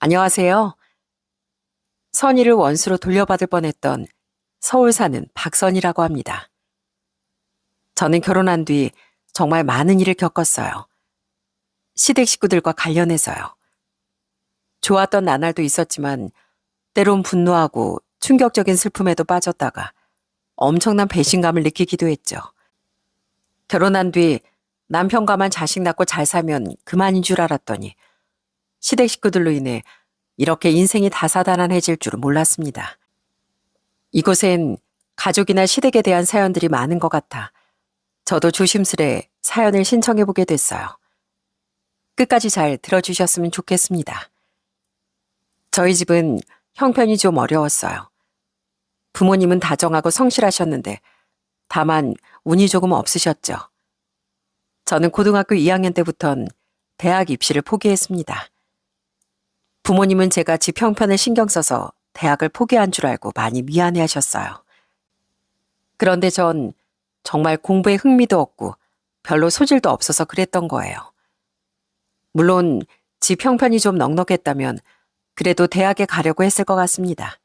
안녕하세요. 선의를 원수로 돌려받을 뻔했던 서울 사는 박선이라고 합니다. 저는 결혼한 뒤 정말 많은 일을 겪었어요. 시댁 식구들과 관련해서요. 좋았던 나날도 있었지만 때론 분노하고 충격적인 슬픔에도 빠졌다가 엄청난 배신감을 느끼기도 했죠. 결혼한 뒤 남편과만 자식 낳고 잘 살면 그만인 줄 알았더니 시댁 식구들로 인해 이렇게 인생이 다사다난해질 줄은 몰랐습니다. 이곳엔 가족이나 시댁에 대한 사연들이 많은 것 같아 저도 조심스레 사연을 신청해보게 됐어요. 끝까지 잘 들어주셨으면 좋겠습니다. 저희 집은 형편이 좀 어려웠어요. 부모님은 다정하고 성실하셨는데 다만 운이 조금 없으셨죠. 저는 고등학교 2학년 때부턴 대학 입시를 포기했습니다. 부모님은 제가 집 형편을 신경 써서 대학을 포기한 줄 알고 많이 미안해 하셨어요. 그런데 전 정말 공부에 흥미도 없고 별로 소질도 없어서 그랬던 거예요. 물론 집 형편이 좀 넉넉했다면 그래도 대학에 가려고 했을 것 같습니다.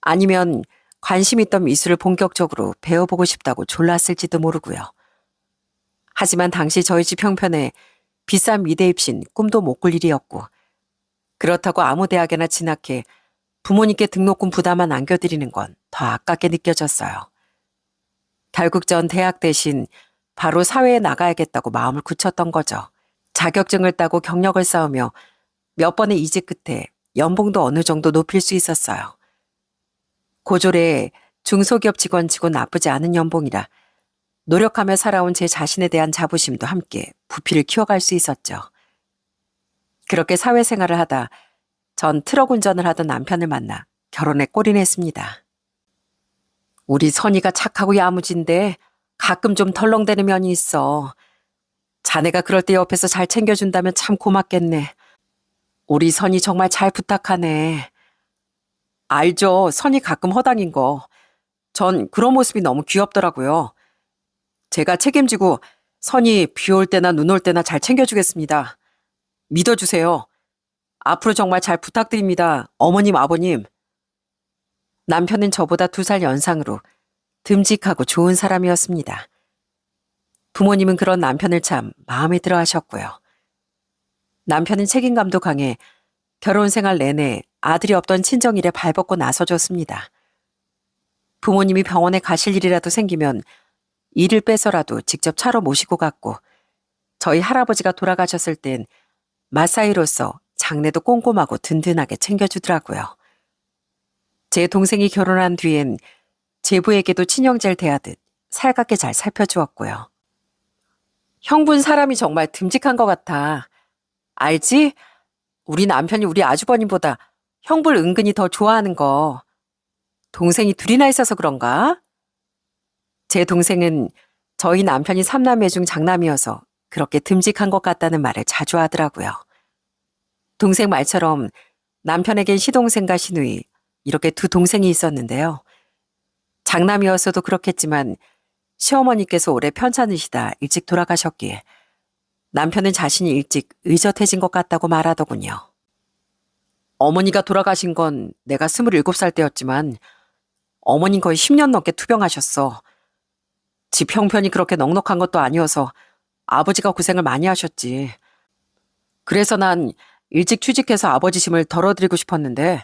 아니면 관심 있던 미술을 본격적으로 배워보고 싶다고 졸랐을지도 모르고요. 하지만 당시 저희 집 형편에 비싼 미대 입신 꿈도 못 꿀 일이었고 그렇다고 아무 대학에나 진학해 부모님께 등록금 부담만 안겨드리는 건 더 아깝게 느껴졌어요. 결국 전 대학 대신 바로 사회에 나가야겠다고 마음을 굳혔던 거죠. 자격증을 따고 경력을 쌓으며 몇 번의 이직 끝에 연봉도 어느 정도 높일 수 있었어요. 고졸의 중소기업 직원치고 나쁘지 않은 연봉이라 노력하며 살아온 제 자신에 대한 자부심도 함께 부피를 키워갈 수 있었죠. 그렇게 사회생활을 하다 전 트럭 운전을 하던 남편을 만나 결혼에 골인했습니다. 우리 선이가 착하고 야무진데 가끔 좀 덜렁대는 면이 있어. 자네가 그럴 때 옆에서 잘 챙겨준다면 참 고맙겠네. 우리 선이 정말 잘 부탁하네. 알죠. 선이 가끔 허당인 거. 전 그런 모습이 너무 귀엽더라고요. 제가 책임지고 선이 비 올 때나 눈 올 때나 잘 챙겨주겠습니다. 믿어주세요. 앞으로 정말 잘 부탁드립니다. 어머님, 아버님. 남편은 저보다 2살 연상으로 듬직하고 좋은 사람이었습니다. 부모님은 그런 남편을 참 마음에 들어 하셨고요. 남편은 책임감도 강해 결혼 생활 내내 아들이 없던 친정일에 발벗고 나서줬습니다. 부모님이 병원에 가실 일이라도 생기면 일을 빼서라도 직접 차로 모시고 갔고 저희 할아버지가 돌아가셨을 땐 맞사이로서 장례도 꼼꼼하고 든든하게 챙겨주더라고요. 제 동생이 결혼한 뒤엔 제부에게도 친형제를 대하듯 살갑게 잘 살펴주었고요. 형부는 사람이 정말 듬직한 것 같아. 알지? 우리 남편이 우리 아주버님보다 형부를 은근히 더 좋아하는 거. 동생이 둘이나 있어서 그런가? 제 동생은 저희 남편이 3남매 중 장남이어서 그렇게 듬직한 것 같다는 말을 자주 하더라고요. 동생 말처럼 남편에겐 시동생과 시누이 이렇게 2 동생이 있었는데요. 장남이었어도 그렇겠지만 시어머니께서 오래 편찮으시다 일찍 돌아가셨기에 남편은 자신이 일찍 의젓해진 것 같다고 말하더군요. 어머니가 돌아가신 건 내가 27살 때였지만 어머닌 거의 10년 넘게 투병하셨어. 집 형편이 그렇게 넉넉한 것도 아니어서 아버지가 고생을 많이 하셨지. 그래서 난 일찍 취직해서 아버지 짐을 덜어드리고 싶었는데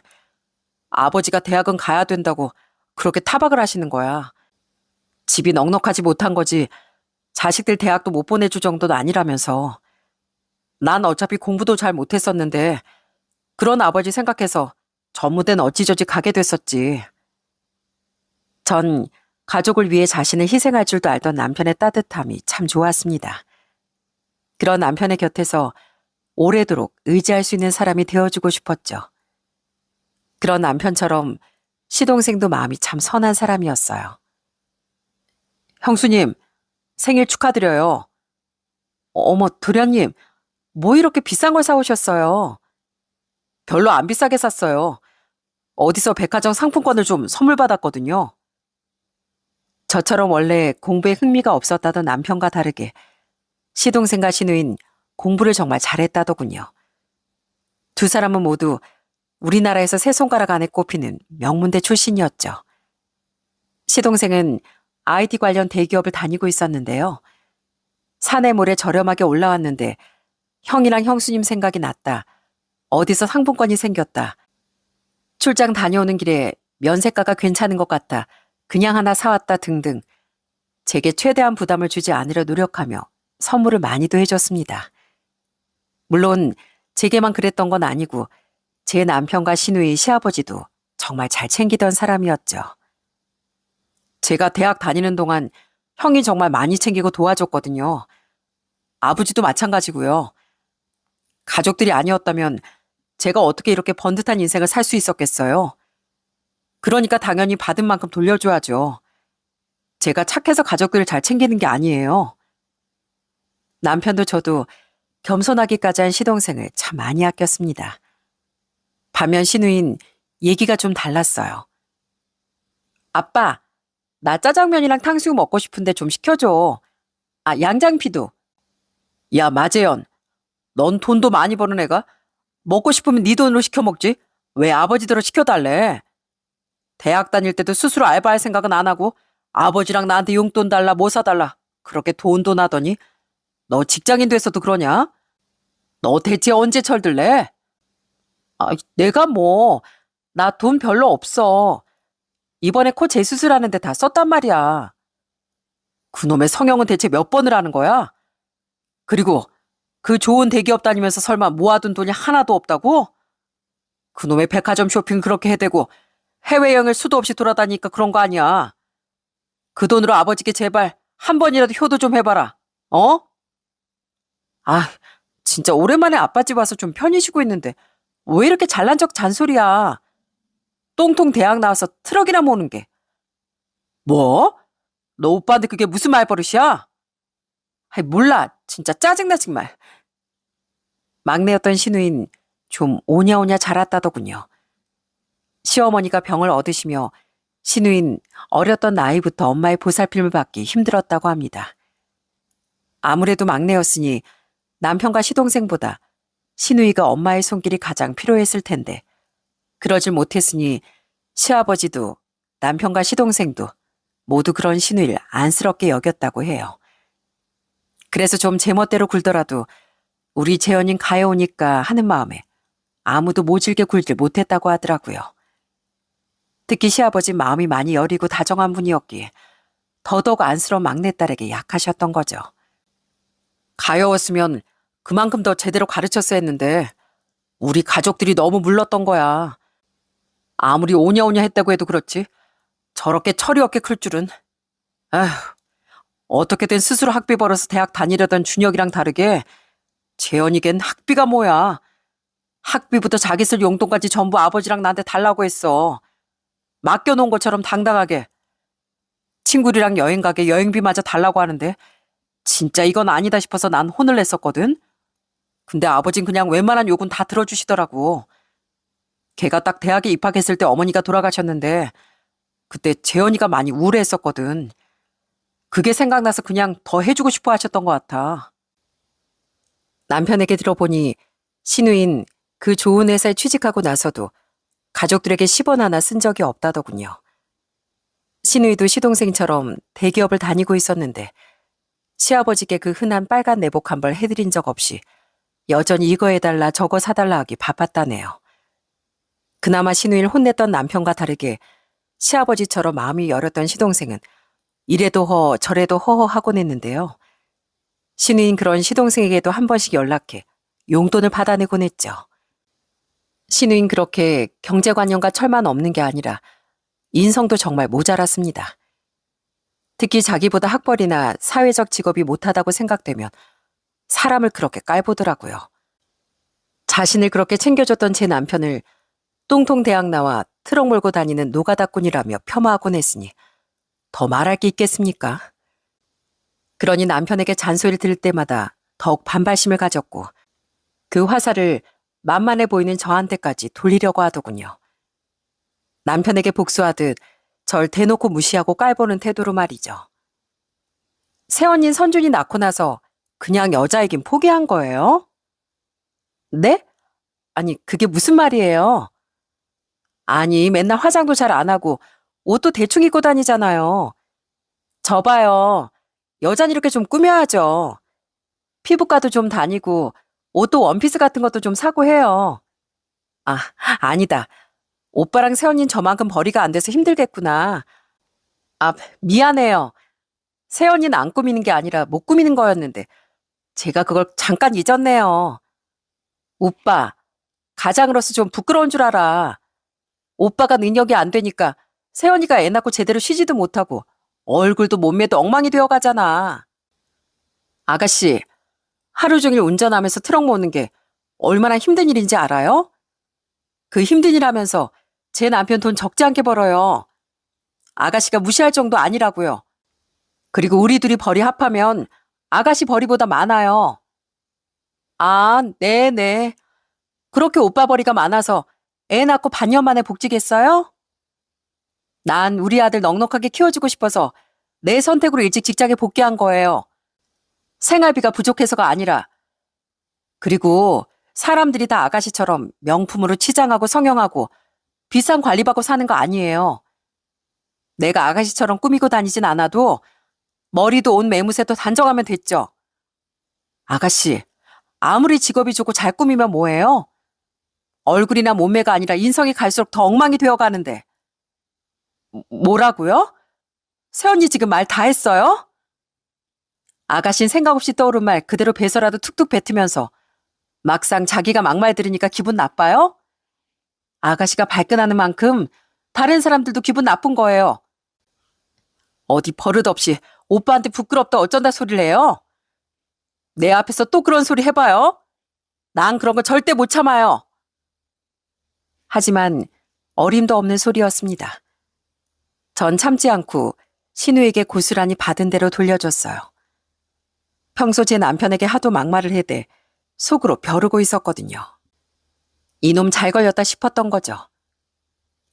아버지가 대학은 가야 된다고 그렇게 타박을 하시는 거야. 집이 넉넉하지 못한 거지 자식들 대학도 못 보내줄 정도는 아니라면서. 난 어차피 공부도 잘 못했었는데 그런 아버지 생각해서 전무대는 어찌저찌 가게 됐었지. 전 가족을 위해 자신을 희생할 줄도 알던 남편의 따뜻함이 참 좋았습니다. 그런 남편의 곁에서 오래도록 의지할 수 있는 사람이 되어주고 싶었죠. 그런 남편처럼 시동생도 마음이 참 선한 사람이었어요. 형수님, 생일 축하드려요. 어머, 도련님, 뭐 이렇게 비싼 걸 사오셨어요? 별로 안 비싸게 샀어요. 어디서 백화점 상품권을 좀 선물 받았거든요. 저처럼 원래 공부에 흥미가 없었다던 남편과 다르게 시동생과 시누인 공부를 정말 잘했다더군요. 두 사람은 모두 우리나라에서 세 손가락 안에 꼽히는 명문대 출신이었죠. 시동생은 IT 관련 대기업을 다니고 있었는데요. 산에 모래 저렴하게 올라왔는데 형이랑 형수님 생각이 났다. 어디서 상품권이 생겼다. 출장 다녀오는 길에 면세가가 괜찮은 것 같다. 그냥 하나 사왔다 등등. 제게 최대한 부담을 주지 않으려 노력하며 선물을 많이도 해줬습니다. 물론 제게만 그랬던 건 아니고 제 남편과 시누이 시아버지도 정말 잘 챙기던 사람이었죠. 제가 대학 다니는 동안 형이 정말 많이 챙기고 도와줬거든요. 아버지도 마찬가지고요. 가족들이 아니었다면 제가 어떻게 이렇게 번듯한 인생을 살 수 있었겠어요. 그러니까 당연히 받은 만큼 돌려줘야죠. 제가 착해서 가족들을 잘 챙기는 게 아니에요. 남편도 저도 겸손하기까지 한 시동생을 참 많이 아꼈습니다. 반면 시누인 얘기가 좀 달랐어요. 아빠, 나 짜장면이랑 탕수육 먹고 싶은데 좀 시켜줘. 아, 양장피도. 야, 마재현. 넌 돈도 많이 버는 애가 먹고 싶으면 네 돈으로 시켜 먹지. 왜 아버지대로 시켜달래? 대학 다닐 때도 스스로 알바할 생각은 안 하고 아버지랑 나한테 용돈 달라 뭐 사달라 그렇게 돈도 나더니 너 직장인 돼서도 그러냐? 너 대체 언제 철들래? 아, 내가 뭐, 나 돈 별로 없어. 이번에 코 재수술하는데 다 썼단 말이야. 그놈의 성형은 대체 몇 번을 하는 거야? 그리고 그 좋은 대기업 다니면서 설마 모아둔 돈이 하나도 없다고? 그놈의 백화점 쇼핑 그렇게 해대고 해외여행을 수도 없이 돌아다니니까 그런 거 아니야. 그 돈으로 아버지께 제발 한 번이라도 효도 좀 해봐라. 어? 아, 진짜 오랜만에 아빠 집 와서 좀 편히 쉬고 있는데 왜 이렇게 잘난 척 잔소리야. 똥통 대학 나와서 트럭이나 모는 게. 뭐? 너 오빠한테 그게 무슨 말버릇이야? 아이, 몰라. 진짜 짜증나 정말. 막내였던 시누인 좀 오냐오냐 자랐다더군요. 시어머니가 병을 얻으시며 시누인 어렸던 나이부터 엄마의 보살핌을 받기 힘들었다고 합니다. 아무래도 막내였으니 남편과 시동생보다 시누이가 엄마의 손길이 가장 필요했을 텐데 그러질 못했으니 시아버지도 남편과 시동생도 모두 그런 시누이를 안쓰럽게 여겼다고 해요. 그래서 좀 제멋대로 굴더라도 우리 재현인 가여우니까 하는 마음에 아무도 모질게 굴질 못했다고 하더라고요. 특히 시아버지 마음이 많이 여리고 다정한 분이었기에 더더욱 안쓰러운 막내딸에게 약하셨던 거죠. 가여웠으면 그만큼 더 제대로 가르쳤어야 했는데 우리 가족들이 너무 물렀던 거야. 아무리 오냐오냐 했다고 해도 그렇지 저렇게 철이 없게 클 줄은. 아휴, 어떻게든 스스로 학비 벌어서 대학 다니려던 준혁이랑 다르게 재현이겐 학비가 뭐야. 학비부터 자기 쓸 용돈까지 전부 아버지랑 나한테 달라고 했어. 맡겨놓은 것처럼 당당하게. 친구들이랑 여행 가게 여행비마저 달라고 하는데 진짜 이건 아니다 싶어서 난 혼을 냈었거든. 근데 아버진 그냥 웬만한 요구는 다 들어주시더라고. 걔가 딱 대학에 입학했을 때 어머니가 돌아가셨는데 그때 재현이가 많이 우울해했었거든. 그게 생각나서 그냥 더 해주고 싶어 하셨던 것 같아. 남편에게 들어보니 시누인 그 좋은 회사에 취직하고 나서도 가족들에게 10원 하나 쓴 적이 없다더군요. 시누이도 시동생처럼 대기업을 다니고 있었는데 시아버지께 그 흔한 빨간 내복 한 벌 해드린 적 없이 여전히 이거 해달라 저거 사달라 하기 바빴다네요. 그나마 시누이를 혼냈던 남편과 다르게 시아버지처럼 마음이 여렸던 시동생은 이래도 허 저래도 허허 하곤 했는데요. 시누인 그런 시동생에게도 한 번씩 연락해 용돈을 받아내곤 했죠. 시누인 그렇게 경제관념과 철만 없는 게 아니라 인성도 정말 모자랐습니다. 특히 자기보다 학벌이나 사회적 직업이 못하다고 생각되면 사람을 그렇게 깔보더라고요. 자신을 그렇게 챙겨줬던 제 남편을 똥통 대학 나와 트럭 몰고 다니는 노가다꾼이라며 폄하하곤 했으니 더 말할 게 있겠습니까? 그러니 남편에게 잔소리를 들을 때마다 더욱 반발심을 가졌고 그 화살을 만만해 보이는 저한테까지 돌리려고 하더군요. 남편에게 복수하듯 절 대놓고 무시하고 깔보는 태도로 말이죠. 새언닌 선준이 낳고 나서 그냥 여자이긴 포기한 거예요? 네? 아니, 그게 무슨 말이에요? 아니, 맨날 화장도 잘 안 하고 옷도 대충 입고 다니잖아요. 저 봐요. 여잔 이렇게 좀 꾸며야죠. 피부과도 좀 다니고 옷도 원피스 같은 것도 좀 사고 해요. 아, 아니다. 오빠랑 세연이는 저만큼 벌이가 안 돼서 힘들겠구나. 아, 미안해요. 세연이는 안 꾸미는 게 아니라 못 꾸미는 거였는데 제가 그걸 잠깐 잊었네요. 오빠, 가장으로서 좀 부끄러운 줄 알아. 오빠가 능력이 안 되니까 세연이가 애 낳고 제대로 쉬지도 못하고 얼굴도 몸매도 엉망이 되어 가잖아. 아가씨, 하루 종일 운전하면서 트럭 모는 게 얼마나 힘든 일인지 알아요? 그 힘든 일 하면서 제 남편 돈 적지 않게 벌어요. 아가씨가 무시할 정도 아니라고요. 그리고 우리 둘이 벌이 합하면 아가씨 벌이보다 많아요. 아, 네네. 그렇게 오빠 벌이가 많아서 애 낳고 반년 만에 복직했어요? 난 우리 아들 넉넉하게 키워주고 싶어서 내 선택으로 일찍 직장에 복귀한 거예요. 생활비가 부족해서가 아니라. 그리고 사람들이 다 아가씨처럼 명품으로 치장하고 성형하고 비싼 관리받고 사는 거 아니에요. 내가 아가씨처럼 꾸미고 다니진 않아도 머리도 옷 매무새도 단정하면 됐죠. 아가씨, 아무리 직업이 좋고 잘 꾸미면 뭐해요? 얼굴이나 몸매가 아니라 인성이 갈수록 더 엉망이 되어가는데. 뭐라고요? 새언니 지금 말 다 했어요? 아가씨는 생각 없이 떠오른 말 그대로 배서라도 툭툭 뱉으면서 막상 자기가 막말 들으니까 기분 나빠요? 아가씨가 발끈하는 만큼 다른 사람들도 기분 나쁜 거예요. 어디 버릇없이 오빠한테 부끄럽다 어쩐다 소리를 해요? 내 앞에서 또 그런 소리 해봐요. 난 그런 거 절대 못 참아요. 하지만 어림도 없는 소리였습니다. 전 참지 않고 신우에게 고스란히 받은 대로 돌려줬어요. 평소 제 남편에게 하도 막말을 해대 속으로 벼르고 있었거든요. 이놈 잘 걸렸다 싶었던 거죠.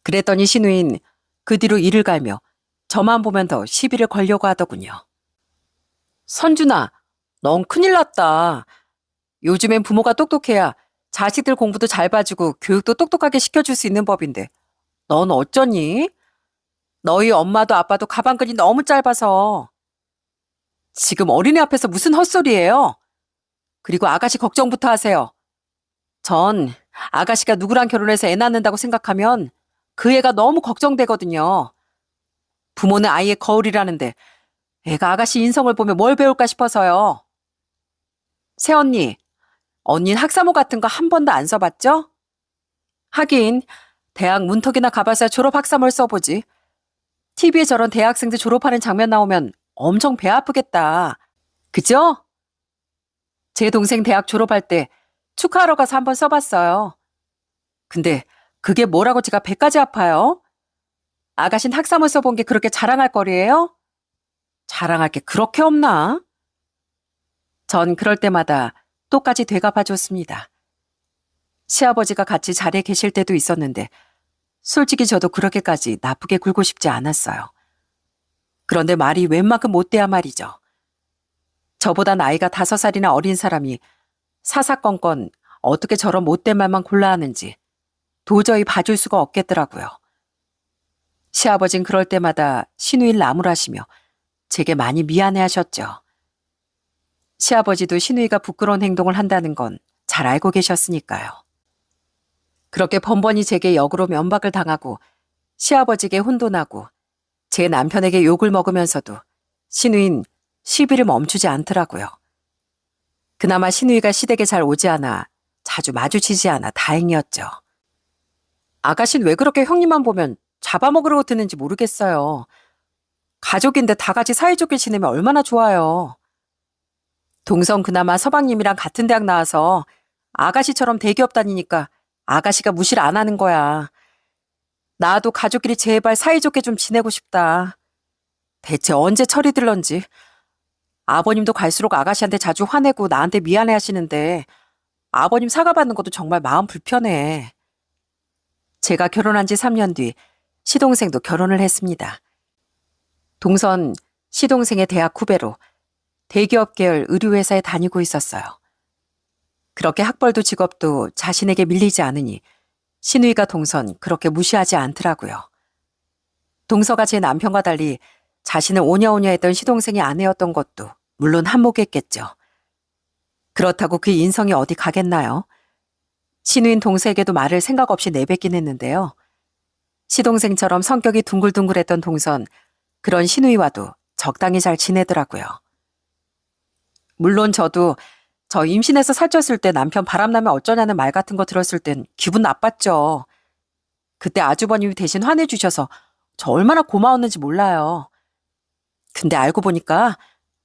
그랬더니 신우인 그 뒤로 이를 갈며 저만 보면 더 시비를 걸려고 하더군요. 선준아, 넌 큰일 났다. 요즘엔 부모가 똑똑해야 자식들 공부도 잘 봐주고 교육도 똑똑하게 시켜줄 수 있는 법인데 넌 어쩌니? 너희 엄마도 아빠도 가방끈이 너무 짧아서. 지금 어린애 앞에서 무슨 헛소리예요? 그리고 아가씨 걱정부터 하세요. 전 아가씨가 누구랑 결혼해서 애 낳는다고 생각하면 그 애가 너무 걱정되거든요. 부모는 아이의 거울이라는데 애가 아가씨 인성을 보면 뭘 배울까 싶어서요. 새언니, 언닌 학사모 같은 거 한 번도 안 써봤죠? 하긴 대학 문턱이나 가봐서 졸업 학사모를 써보지. TV에 저런 대학생들 졸업하는 장면 나오면 엄청 배 아프겠다. 그죠? 제 동생 대학 졸업할 때 축하하러 가서 한번 써봤어요. 근데 그게 뭐라고 제가 배까지 아파요? 아가씨는 학사모 써본 게 그렇게 자랑할 거리예요? 자랑할 게 그렇게 없나? 전 그럴 때마다 똑같이 되갚아줬습니다. 시아버지가 같이 자리에 계실 때도 있었는데 솔직히 저도 그렇게까지 나쁘게 굴고 싶지 않았어요. 그런데 말이 웬만큼 못돼야 말이죠. 저보다 나이가 5살이나 어린 사람이 사사건건 어떻게 저런 못된 말만 골라 하는지 도저히 봐줄 수가 없겠더라고요. 시아버진 그럴 때마다 신우일 나무라시며 제게 많이 미안해하셨죠. 시아버지도 신우이가 부끄러운 행동을 한다는 건 잘 알고 계셨으니까요. 그렇게 번번이 제게 역으로 면박을 당하고 시아버지에게 혼돈하고 제 남편에게 욕을 먹으면서도 신우인 시비를 멈추지 않더라고요. 그나마 신우이가 시댁에 잘 오지 않아 자주 마주치지 않아 다행이었죠. 아가씨는 왜 그렇게 형님만 보면 잡아먹으려고 드는지 모르겠어요. 가족인데 다 같이 사이좋게 지내면 얼마나 좋아요. 동성 그나마 서방님이랑 같은 대학 나와서 아가씨처럼 대기업 다니니까 아가씨가 무시를 안 하는 거야. 나도 가족끼리 제발 사이좋게 좀 지내고 싶다. 대체 언제 철이 들런지. 아버님도 갈수록 아가씨한테 자주 화내고 나한테 미안해 하시는데 아버님 사과받는 것도 정말 마음 불편해. 제가 결혼한 지 3년 뒤 시동생도 결혼을 했습니다. 동선 시동생의 대학 후배로 대기업 계열 의류회사에 다니고 있었어요. 그렇게 학벌도 직업도 자신에게 밀리지 않으니 신우이가 동선 그렇게 무시하지 않더라고요. 동서가 제 남편과 달리 자신을 오냐오냐 했던 시동생이 아내였던 것도 물론 한몫했겠죠. 그렇다고 그 인성이 어디 가겠나요? 신우인 동서에게도 말을 생각 없이 내뱉긴 했는데요. 시동생처럼 성격이 둥글둥글했던 동선, 그런 신우이와도 적당히 잘 지내더라고요. 물론 저도 저 임신해서 살쪘을 때 남편 바람나면 어쩌냐는 말 같은 거 들었을 땐 기분 나빴죠. 그때 아주버님이 대신 화내주셔서 저 얼마나 고마웠는지 몰라요. 근데 알고 보니까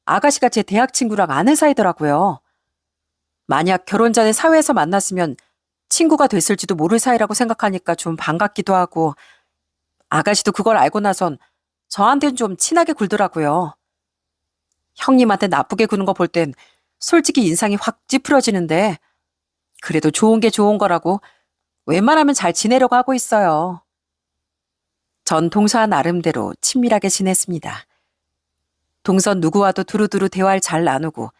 아가씨가 제 대학 친구랑 아는 사이더라고요. 만약 결혼 전에 사회에서 만났으면 친구가 됐을지도 모를 사이라고 생각하니까 좀 반갑기도 하고, 아가씨도 그걸 알고 나선 저한텐 좀 친하게 굴더라고요. 형님한테 나쁘게 구는 거 볼 땐 솔직히 인상이 확 찌푸려지는데, 그래도 좋은 게 좋은 거라고 웬만하면 잘 지내려고 하고 있어요. 전 동서와 나름대로 친밀하게 지냈습니다. 동선 누구와도 두루두루 대화를 잘 나누고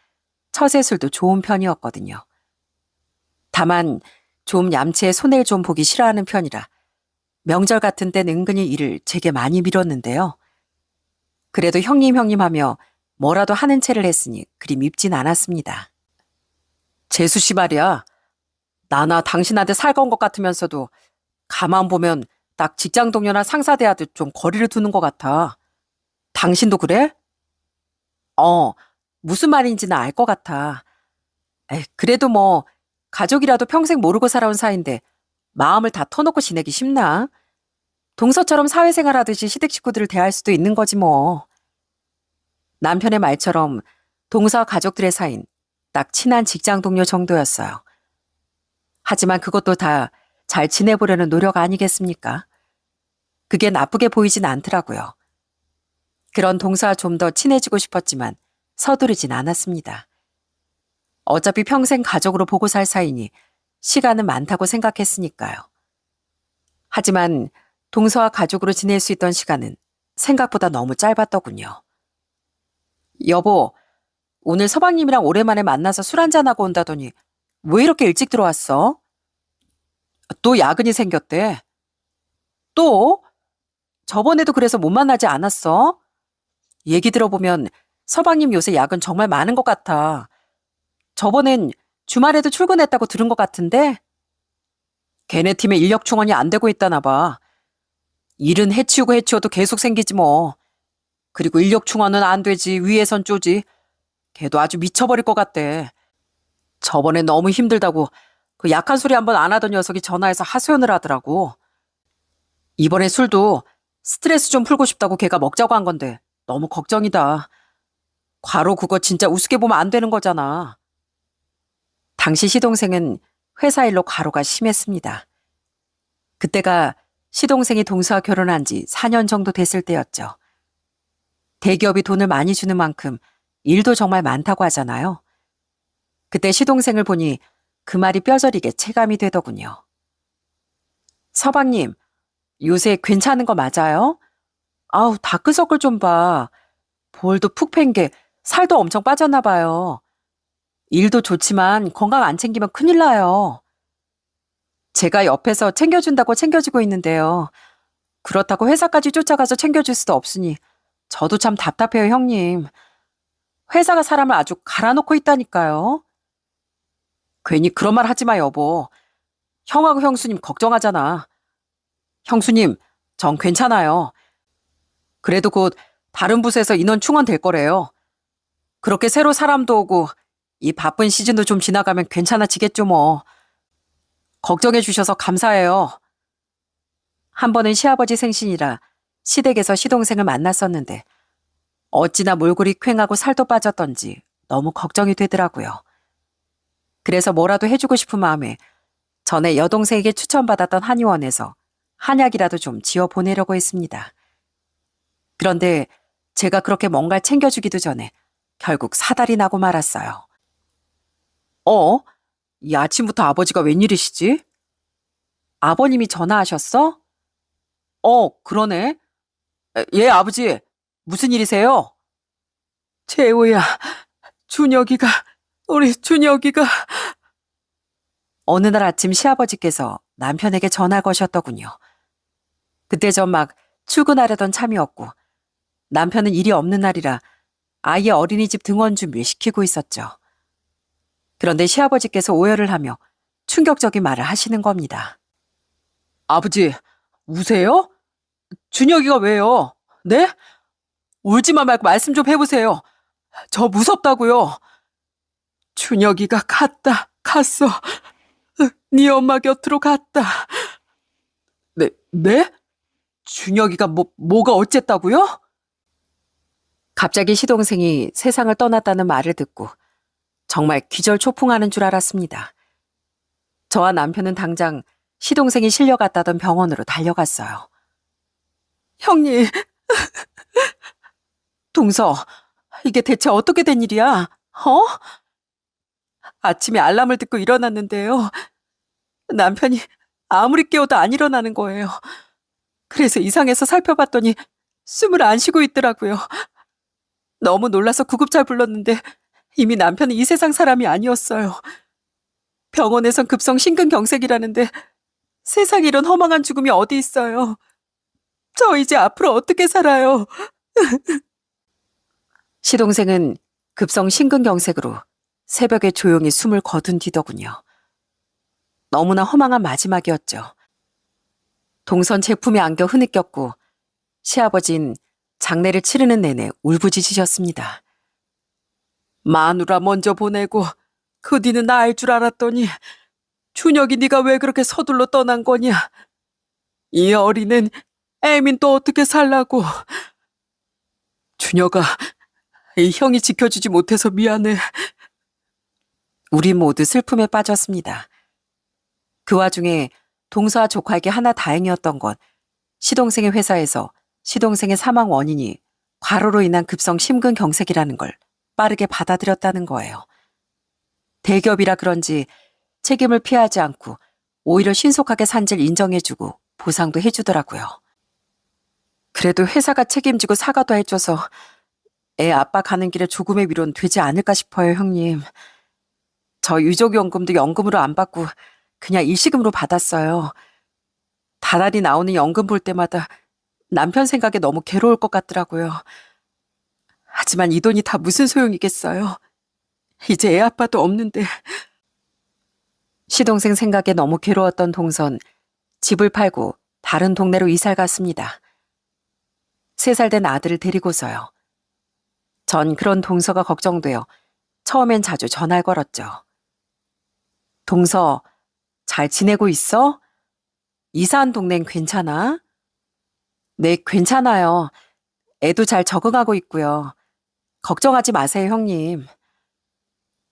처세술도 좋은 편이었거든요. 다만 좀 얌체에 손해를 좀 보기 싫어하는 편이라 명절 같은 땐 은근히 일을 제게 많이 미뤘는데요. 그래도 형님 하며 뭐라도 하는 체를 했으니 그리 밉진 않았습니다. 재수 씨 말이야. 나나 당신한테 살가운 것 같으면서도 가만 보면 딱 직장 동료나 상사 대하듯 좀 거리를 두는 것 같아. 당신도 그래? 무슨 말인지는 알 것 같아. 그래도 뭐 가족이라도 평생 모르고 살아온 사이인데 마음을 다 터놓고 지내기 쉽나? 동서처럼 사회생활 하듯이 시댁 식구들을 대할 수도 있는 거지 뭐. 남편의 말처럼 동서와 가족들의 사이는 딱 친한 직장 동료 정도였어요. 하지만 그것도 다 잘 지내보려는 노력 아니겠습니까? 그게 나쁘게 보이진 않더라고요. 그런 동서와 좀 더 친해지고 싶었지만 서두르진 않았습니다. 어차피 평생 가족으로 보고 살 사이니 시간은 많다고 생각했으니까요. 하지만 동서와 가족으로 지낼 수 있던 시간은 생각보다 너무 짧았더군요. 여보, 오늘 서방님이랑 오랜만에 만나서 술 한잔하고 온다더니 왜 이렇게 일찍 들어왔어? 또 야근이 생겼대. 또? 저번에도 그래서 못 만나지 않았어? 얘기 들어보면 서방님 요새 야근 정말 많은 것 같아. 저번엔 주말에도 출근했다고 들은 것 같은데? 걔네 팀의 인력 충원이 안 되고 있다나 봐. 일은 해치우고 계속 생기지 뭐. 그리고 인력 충원은 안 되지, 위에선 쪼지. 걔도 아주 미쳐버릴 것 같대. 저번에 너무 힘들다고 그 약한 소리 한번 안 하던 녀석이 전화해서 하소연을 하더라고. 이번에 술도 스트레스 좀 풀고 싶다고 걔가 먹자고 한 건데 너무 걱정이다. 과로 그거 진짜 우습게 보면 안 되는 거잖아. 당시 시동생은 회사 일로 과로가 심했습니다. 그때가 시동생이 동서와 결혼한 지 4년 정도 됐을 때였죠. 대기업이 돈을 많이 주는 만큼 일도 정말 많다고 하잖아요. 그때 시동생을 보니 그 말이 뼈저리게 체감이 되더군요. 서방님, 요새 괜찮은 거 맞아요? 아우, 다크서클 좀 봐. 볼도 푹 팬 게 살도 엄청 빠졌나 봐요. 일도 좋지만 건강 안 챙기면 큰일 나요. 제가 옆에서 챙겨준다고 챙겨주고 있는데요. 그렇다고 회사까지 쫓아가서 챙겨줄 수도 없으니 저도 참 답답해요, 형님. 회사가 사람을 아주 갈아놓고 있다니까요. 괜히 그런 말 하지 마, 여보. 형하고 형수님 걱정하잖아. 형수님, 전 괜찮아요. 그래도 곧 다른 부서에서 인원 충원될 거래요. 그렇게 새로 사람도 오고 이 바쁜 시즌도 좀 지나가면 괜찮아지겠죠 뭐. 걱정해 주셔서 감사해요. 한 번은 시아버지 생신이라 시댁에서 시동생을 만났었는데 어찌나 몰골이 퀭하고 살도 빠졌던지 너무 걱정이 되더라고요. 그래서 뭐라도 해주고 싶은 마음에 전에 여동생에게 추천받았던 한의원에서 한약이라도 좀 지어 보내려고 했습니다. 그런데 제가 그렇게 뭔가를 챙겨주기도 전에 결국 사달이 나고 말았어요. 이 아침부터 아버지가 웬일이시지? 아버님이 전화하셨어? 그러네. 예, 아버지. 무슨 일이세요? 재호야, 준혁이가, 우리 준혁이가 어느 날 아침 시아버지께서 남편에게 전화 거셨더군요. 그때 전 막 출근하려던 참이었고 남편은 일이 없는 날이라 아이의 어린이집 등원 준비를 시키고 있었죠. 그런데 시아버지께서 오열을 하며 충격적인 말을 하시는 겁니다. 아버지, 우세요? 준혁이가 왜요? 네? 울지만 말고 말씀 좀 해보세요. 저 무섭다고요. 준혁이가 갔어. 네 엄마 곁으로 갔다. 네? 준혁이가 뭐가 어쨌다고요? 갑자기 시동생이 세상을 떠났다는 말을 듣고 정말 기절초풍하는 줄 알았습니다. 저와 남편은 당장 시동생이 실려갔다던 병원으로 달려갔어요. 형님, 동서, 이게 대체 어떻게 된 일이야? 아침에 알람을 듣고 일어났는데요. 남편이 아무리 깨워도 안 일어나는 거예요. 그래서 이상해서 살펴봤더니 숨을 안 쉬고 있더라고요. 너무 놀라서 구급차 불렀는데 이미 남편은 이 세상 사람이 아니었어요. 병원에선 급성 심근경색이라는데 세상에 이런 허망한 죽음이 어디 있어요. 저 이제 앞으로 어떻게 살아요? 시동생은 급성 심근경색으로 새벽에 조용히 숨을 거둔 뒤더군요. 너무나 허망한 마지막이었죠. 동선 제품에 안겨 흐느꼈고 시아버진 장례를 치르는 내내 울부짖으셨습니다. 마누라 먼저 보내고 그 뒤는 나 알 줄 알았더니 준혁이 네가 왜 그렇게 서둘러 떠난 거냐. 이 어린은 애민 또 어떻게 살라고. 준혁아, 이 형이 지켜주지 못해서 미안해. 우리 모두 슬픔에 빠졌습니다. 그 와중에 동서와 조카에게 하나 다행이었던 건 시동생의 회사에서 시동생의 사망 원인이 과로로 인한 급성 심근경색이라는 걸 빠르게 받아들였다는 거예요. 대기업이라 그런지 책임을 피하지 않고 오히려 신속하게 산지를 인정해주고 보상도 해주더라고요. 그래도 회사가 책임지고 사과도 해줘서 애 아빠 가는 길에 조금의 위로는 되지 않을까 싶어요, 형님. 저 유족연금도 연금으로 안 받고 그냥 일시금으로 받았어요. 다달이 나오는 연금 볼 때마다 남편 생각에 너무 괴로울 것 같더라고요. 하지만 이 돈이 다 무슨 소용이겠어요. 이제 애 아빠도 없는데. 시동생 생각에 너무 괴로웠던 동선, 집을 팔고 다른 동네로 이사를 갔습니다. 3살 된 아들을 데리고서요. 전 그런 동서가 걱정되어 처음엔 자주 전화를 걸었죠. 동서, 잘 지내고 있어? 이사한 동네는 괜찮아? 네, 괜찮아요. 애도 잘 적응하고 있고요. 걱정하지 마세요, 형님.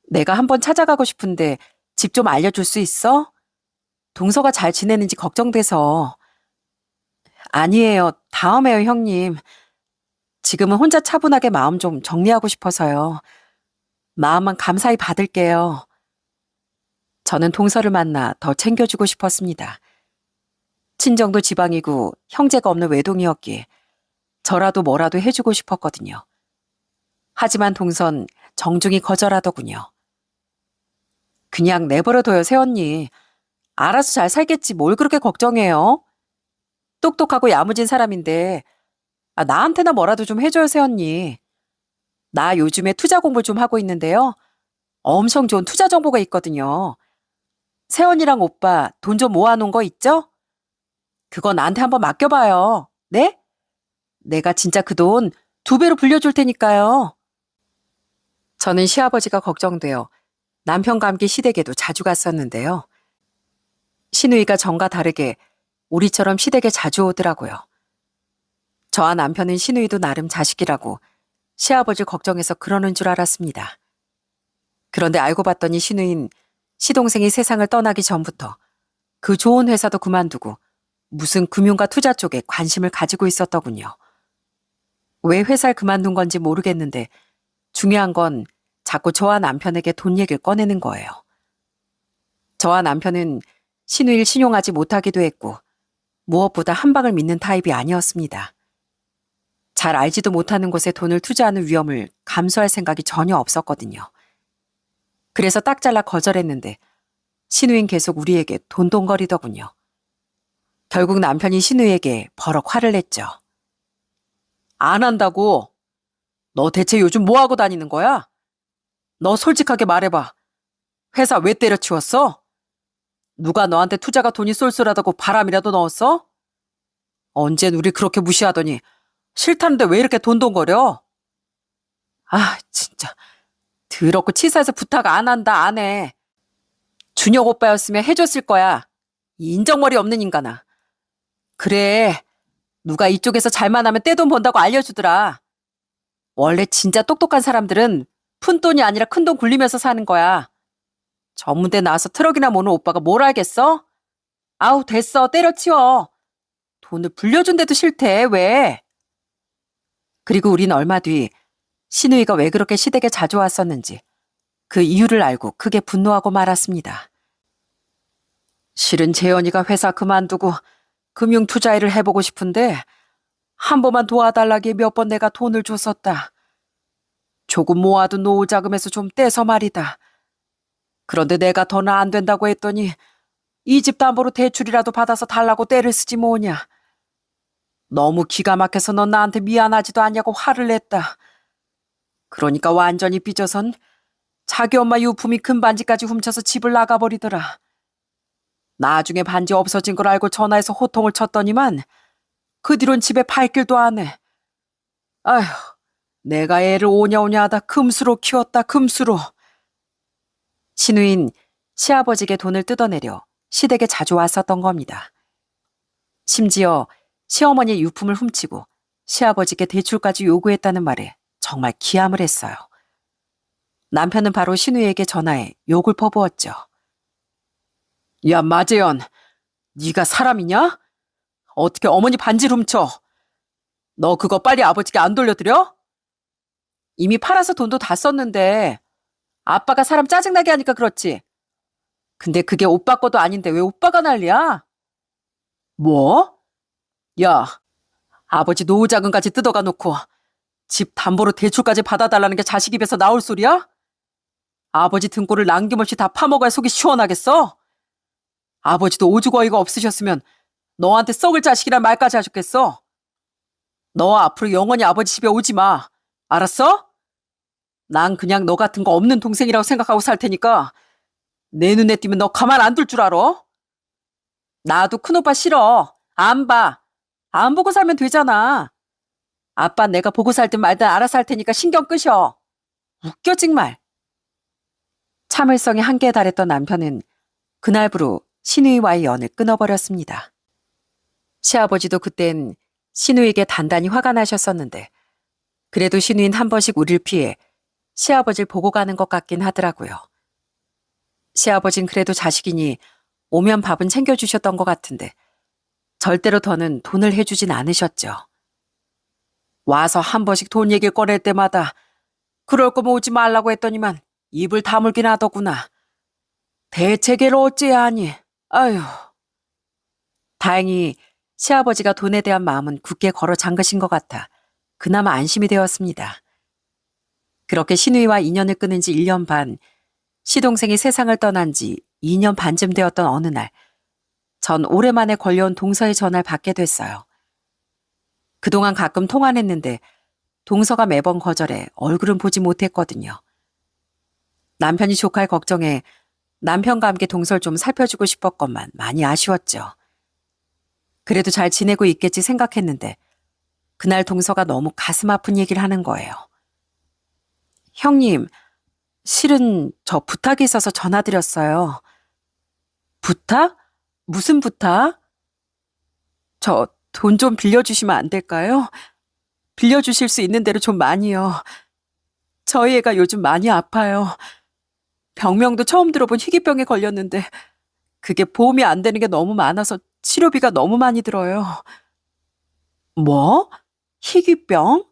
내가 한번 찾아가고 싶은데 집 좀 알려줄 수 있어? 동서가 잘 지내는지 걱정돼서. 아니에요. 다음에요, 형님. 지금은 혼자 차분하게 마음 좀 정리하고 싶어서요. 마음만 감사히 받을게요. 저는 동서를 만나 더 챙겨주고 싶었습니다. 친정도 지방이고 형제가 없는 외동이었기에 저라도 뭐라도 해주고 싶었거든요. 하지만 동선 정중히 거절하더군요. 그냥 내버려둬요, 새언니. 알아서 잘 살겠지 뭘 그렇게 걱정해요. 똑똑하고 야무진 사람인데 나한테나 뭐라도 좀 해줘요, 새언니. 나 요즘에 투자 공부를 좀 하고 있는데요. 엄청 좋은 투자 정보가 있거든요. 새언니랑 오빠 돈 좀 모아놓은 거 있죠? 그거 나한테 한번 맡겨봐요. 네? 내가 진짜 그 돈 2배로 불려줄 테니까요. 저는 시아버지가 걱정되어 남편과 함께 시댁에도 자주 갔었는데요. 시누이가 전과 다르게 우리처럼 시댁에 자주 오더라고요. 저와 남편은 시누이도 나름 자식이라고 시아버지를 걱정해서 그러는 줄 알았습니다. 그런데 알고 봤더니 시누이는 시동생이 세상을 떠나기 전부터 그 좋은 회사도 그만두고 무슨 금융과 투자 쪽에 관심을 가지고 있었더군요. 왜 회사를 그만둔 건지 모르겠는데 중요한 건 자꾸 저와 남편에게 돈 얘기를 꺼내는 거예요. 저와 남편은 시누이를 신용하지 못하기도 했고 무엇보다 한 방을 믿는 타입이 아니었습니다. 잘 알지도 못하는 곳에 돈을 투자하는 위험을 감수할 생각이 전혀 없었거든요. 그래서 딱 잘라 거절했는데 신우인 계속 우리에게 돈돈거리더군요. 결국 남편이 신우에게 버럭 화를 냈죠. 안 한다고. 너 대체 요즘 뭐 하고 다니는 거야? 너 솔직하게 말해봐. 회사 왜 때려치웠어? 누가 너한테 투자가 돈이 쏠쏠하다고 바람이라도 넣었어? 언젠 우리 그렇게 무시하더니 싫다는데 왜 이렇게 돈돈거려? 아, 진짜. 더럽고 치사해서 부탁 안 한다, 안 해. 준혁 오빠였으면 해줬을 거야. 이 인정머리 없는 인간아. 그래, 누가 이쪽에서 잘만 하면 떼돈 번다고 알려주더라. 원래 진짜 똑똑한 사람들은 푼돈이 아니라 큰돈 굴리면서 사는 거야. 전문대 나와서 트럭이나 모는 오빠가 뭘 알겠어? 아우, 됐어. 때려치워. 돈을 불려준데도 싫대. 왜? 그리고 우린 얼마 뒤 신우이가 왜 그렇게 시댁에 자주 왔었는지 그 이유를 알고 크게 분노하고 말았습니다. 실은 재현이가 회사 그만두고 금융투자일을 해보고 싶은데 한 번만 도와달라기에 몇 번 내가 돈을 줬었다. 조금 모아둔 노후 자금에서 좀 떼서 말이다. 그런데 내가 더는 안 된다고 했더니 이 집 담보로 대출이라도 받아서 달라고 떼를 쓰지 뭐냐. 너무 기가 막혀서 넌 나한테 미안하지도 않냐고 화를 냈다. 그러니까 완전히 삐져선 자기 엄마 유품이 큰 반지까지 훔쳐서 집을 나가버리더라. 나중에 반지 없어진 걸 알고 전화해서 호통을 쳤더니만 그 뒤론 집에 발길도 안 해. 아휴, 내가 애를 오냐오냐 하다 금수로 키웠다, 금수로. 신우인 시아버지에게 돈을 뜯어내려 시댁에 자주 왔었던 겁니다. 심지어 시어머니의 유품을 훔치고 시아버지께 대출까지 요구했다는 말에 정말 기함을 했어요. 남편은 바로 신우에게 전화해 욕을 퍼부었죠. 야, 마재현, 네가 사람이냐? 어떻게 어머니 반지를 훔쳐? 너 그거 빨리 아버지께 안 돌려드려? 이미 팔아서 돈도 다 썼는데 아빠가 사람 짜증나게 하니까 그렇지. 근데 그게 오빠 거도 아닌데 왜 오빠가 난리야? 뭐? 야, 아버지 노후 자금까지 뜯어가 놓고 집 담보로 대출까지 받아달라는 게 자식 입에서 나올 소리야? 아버지 등골을 남김없이 다 파먹어야 속이 시원하겠어? 아버지도 오죽 어이가 없으셨으면 너한테 썩을 자식이란 말까지 하셨겠어? 너 앞으로 영원히 아버지 집에 오지 마. 알았어? 난 그냥 너 같은 거 없는 동생이라고 생각하고 살 테니까 내 눈에 띄면 너 가만 안 둘 줄 알아? 나도 큰오빠 싫어. 안 봐. 안 보고 살면 되잖아. 아빠 내가 보고 살든 말든 알아서 할 테니까 신경 끄셔. 웃겨 정말. 참을성이 한계에 달했던 남편은 그날부로 신우이와의 연을 끊어버렸습니다. 시아버지도 그땐 신우이에게 단단히 화가 나셨었는데 그래도 신우인 한 번씩 우릴 피해 시아버지를 보고 가는 것 같긴 하더라고요. 시아버진 그래도 자식이니 오면 밥은 챙겨주셨던 것 같은데 절대로 더는 돈을 해주진 않으셨죠. 와서 한 번씩 돈 얘기를 꺼낼 때마다 그럴 거면 오지 말라고 했더니만 입을 다물긴 하더구나. 대체 걔를 어째야 하니. 아휴. 다행히 시아버지가 돈에 대한 마음은 굳게 걸어 잠그신 것 같아 그나마 안심이 되었습니다. 그렇게 신우이와 인연을 끊은 지 1년 반, 시동생이 세상을 떠난 지 2년 반쯤 되었던 어느 날, 전 오랜만에 걸려온 동서의 전화를 받게 됐어요. 그동안 가끔 통화는 했는데 동서가 매번 거절해 얼굴은 보지 못했거든요. 남편이 조카를 걱정해 남편과 함께 동서를 좀 살펴주고 싶었건만 많이 아쉬웠죠. 그래도 잘 지내고 있겠지 생각했는데 그날 동서가 너무 가슴 아픈 얘기를 하는 거예요. 형님, 실은 저 부탁이 있어서 전화드렸어요. 부탁? 무슨 부탁? 저 돈 좀 빌려주시면 안 될까요? 빌려주실 수 있는 대로 좀 많이요. 저희 애가 요즘 많이 아파요. 병명도 처음 들어본 희귀병에 걸렸는데 그게 보험이 안 되는 게 너무 많아서 치료비가 너무 많이 들어요. 뭐? 희귀병?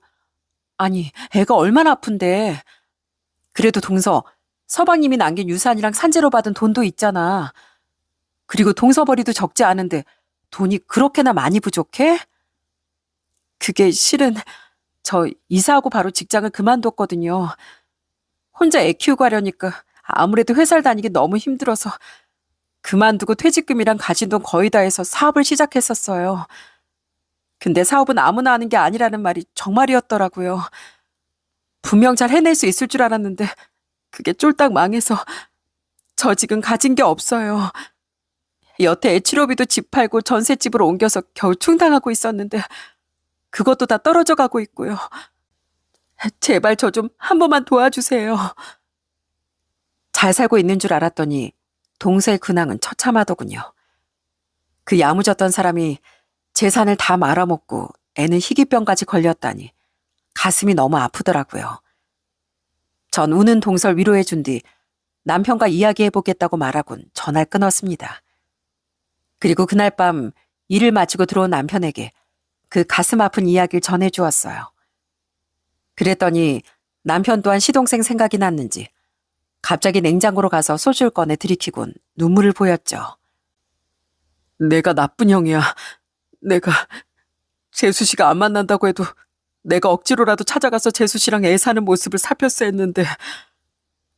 아니, 애가 얼마나 아픈데. 그래도 동서, 서방님이 남긴 유산이랑 산재로 받은 돈도 있잖아. 그리고 동서벌이도 적지 않은데 돈이 그렇게나 많이 부족해? 그게 실은 저 이사하고 바로 직장을 그만뒀거든요. 혼자 애 키우고 하려니까 아무래도 회사를 다니기 너무 힘들어서 그만두고 퇴직금이랑 가진 돈 거의 다 해서 사업을 시작했었어요. 근데 사업은 아무나 하는 게 아니라는 말이 정말이었더라고요. 분명 잘 해낼 수 있을 줄 알았는데 그게 쫄딱 망해서 저 지금 가진 게 없어요. 여태 애취로비도 집 팔고 전셋집으로 옮겨서 겨우 충당하고 있었는데 그것도 다 떨어져 가고 있고요. 제발 저 좀 한 번만 도와주세요. 잘 살고 있는 줄 알았더니 동서의 근황은 처참하더군요. 그 야무졌던 사람이 재산을 다 말아먹고 애는 희귀병까지 걸렸다니 가슴이 너무 아프더라고요. 전 우는 동서를 위로해준 뒤 남편과 이야기해보겠다고 말하곤 전화를 끊었습니다. 그리고 그날 밤 일을 마치고 들어온 남편에게 그 가슴 아픈 이야기를 전해주었어요. 그랬더니 남편 또한 시동생 생각이 났는지 갑자기 냉장고로 가서 소주를 꺼내 들이키곤 눈물을 보였죠. 내가 나쁜 형이야. 내가 재수 씨가 안 만난다고 해도 내가 억지로라도 찾아가서 재수 씨랑 애 사는 모습을 살폈어야 했는데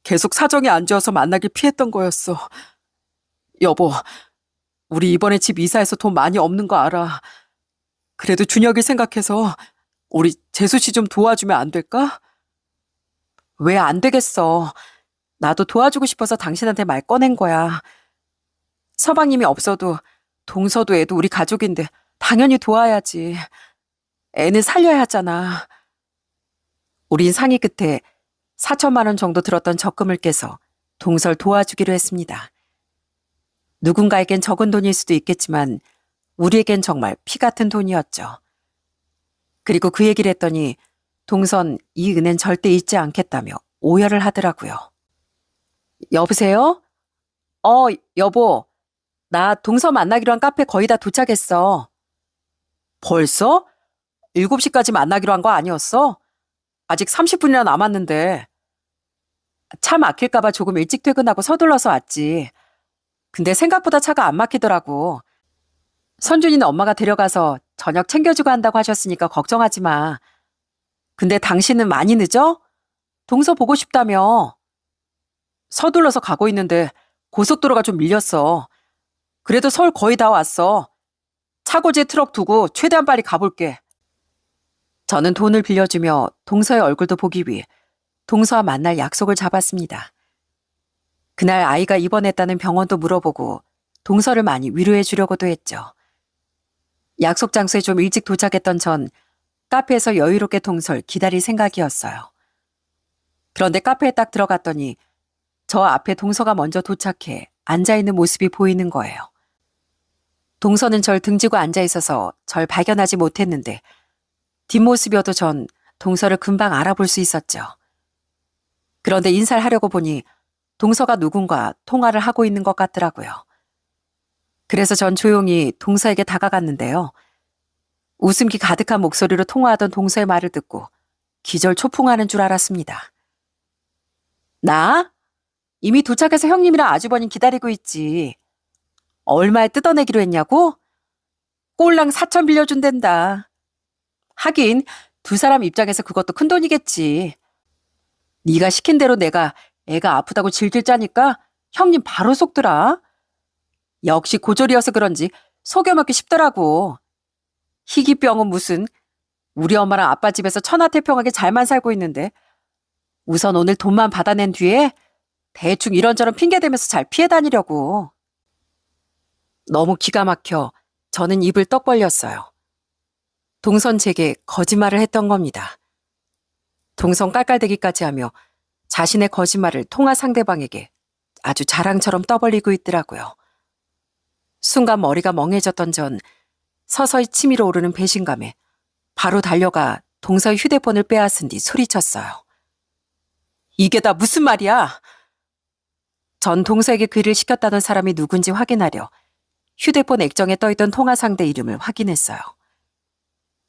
계속 사정이 안 좋아서 만나길 피했던 거였어. 여보, 우리 이번에 집 이사해서 돈 많이 없는 거 알아. 그래도 준혁이 생각해서 우리 재수 씨 좀 도와주면 안 될까? 왜 안 되겠어. 나도 도와주고 싶어서 당신한테 말 꺼낸 거야. 서방님이 없어도 동서도 애도 우리 가족인데 당연히 도와야지. 애는 살려야 하잖아. 우린 상의 끝에 4천만 원 정도 들었던 적금을 깨서 동서를 도와주기로 했습니다. 누군가에겐 적은 돈일 수도 있겠지만 우리에겐 정말 피 같은 돈이었죠. 그리고 그 얘기를 했더니 동선 이 은혜는 절대 잊지 않겠다며 오열을 하더라고요. 여보세요? 여보. 나 동서 만나기로 한 카페 거의 다 도착했어. 벌써? 7시까지 만나기로 한 거 아니었어? 아직 30분이나 남았는데. 차 막힐까봐 조금 일찍 퇴근하고 서둘러서 왔지. 근데 생각보다 차가 안 막히더라고. 선준이는 엄마가 데려가서 저녁 챙겨주고 한다고 하셨으니까 걱정하지 마. 근데 당신은 많이 늦어? 동서 보고 싶다며. 서둘러서 가고 있는데 고속도로가 좀 밀렸어. 그래도 서울 거의 다 왔어. 차고지에 트럭 두고 최대한 빨리 가볼게. 저는 돈을 빌려주며 동서의 얼굴도 보기 위해 동서와 만날 약속을 잡았습니다. 그날 아이가 입원했다는 병원도 물어보고 동서를 많이 위로해 주려고도 했죠. 약속 장소에 좀 일찍 도착했던 전 카페에서 여유롭게 동서를 기다릴 생각이었어요. 그런데 카페에 딱 들어갔더니 저 앞에 동서가 먼저 도착해 앉아있는 모습이 보이는 거예요. 동서는 절 등지고 앉아있어서 절 발견하지 못했는데 뒷모습이어도 전 동서를 금방 알아볼 수 있었죠. 그런데 인사를 하려고 보니 동서가 누군가 통화를 하고 있는 것 같더라고요. 그래서 전 조용히 동서에게 다가갔는데요. 웃음기 가득한 목소리로 통화하던 동서의 말을 듣고 기절초풍하는 줄 알았습니다. 나? 이미 도착해서 형님이랑 아주버님 기다리고 있지. 얼마에 뜯어내기로 했냐고? 꼴랑 4천 빌려준댄다. 하긴 두 사람 입장에서 그것도 큰 돈이겠지. 네가 시킨 대로 내가 애가 아프다고 질질 짜니까 형님 바로 속더라. 역시 고졸이어서 그런지 속여먹기 쉽더라고. 희귀병은 무슨. 우리 엄마랑 아빠 집에서 천하태평하게 잘만 살고 있는데 우선 오늘 돈만 받아낸 뒤에 대충 이런저런 핑계대면서 잘 피해 다니려고. 너무 기가 막혀 저는 입을 떡 벌렸어요. 동선 제게 거짓말을 했던 겁니다. 동선 깔깔대기까지 하며 자신의 거짓말을 통화 상대방에게 아주 자랑처럼 떠벌리고 있더라고요. 순간 머리가 멍해졌던 전 서서히 치밀어 오르는 배신감에 바로 달려가 동서의 휴대폰을 빼앗은 뒤 소리쳤어요. 이게 다 무슨 말이야? 전 동서에게 글을 시켰다던 사람이 누군지 확인하려 휴대폰 액정에 떠있던 통화 상대 이름을 확인했어요.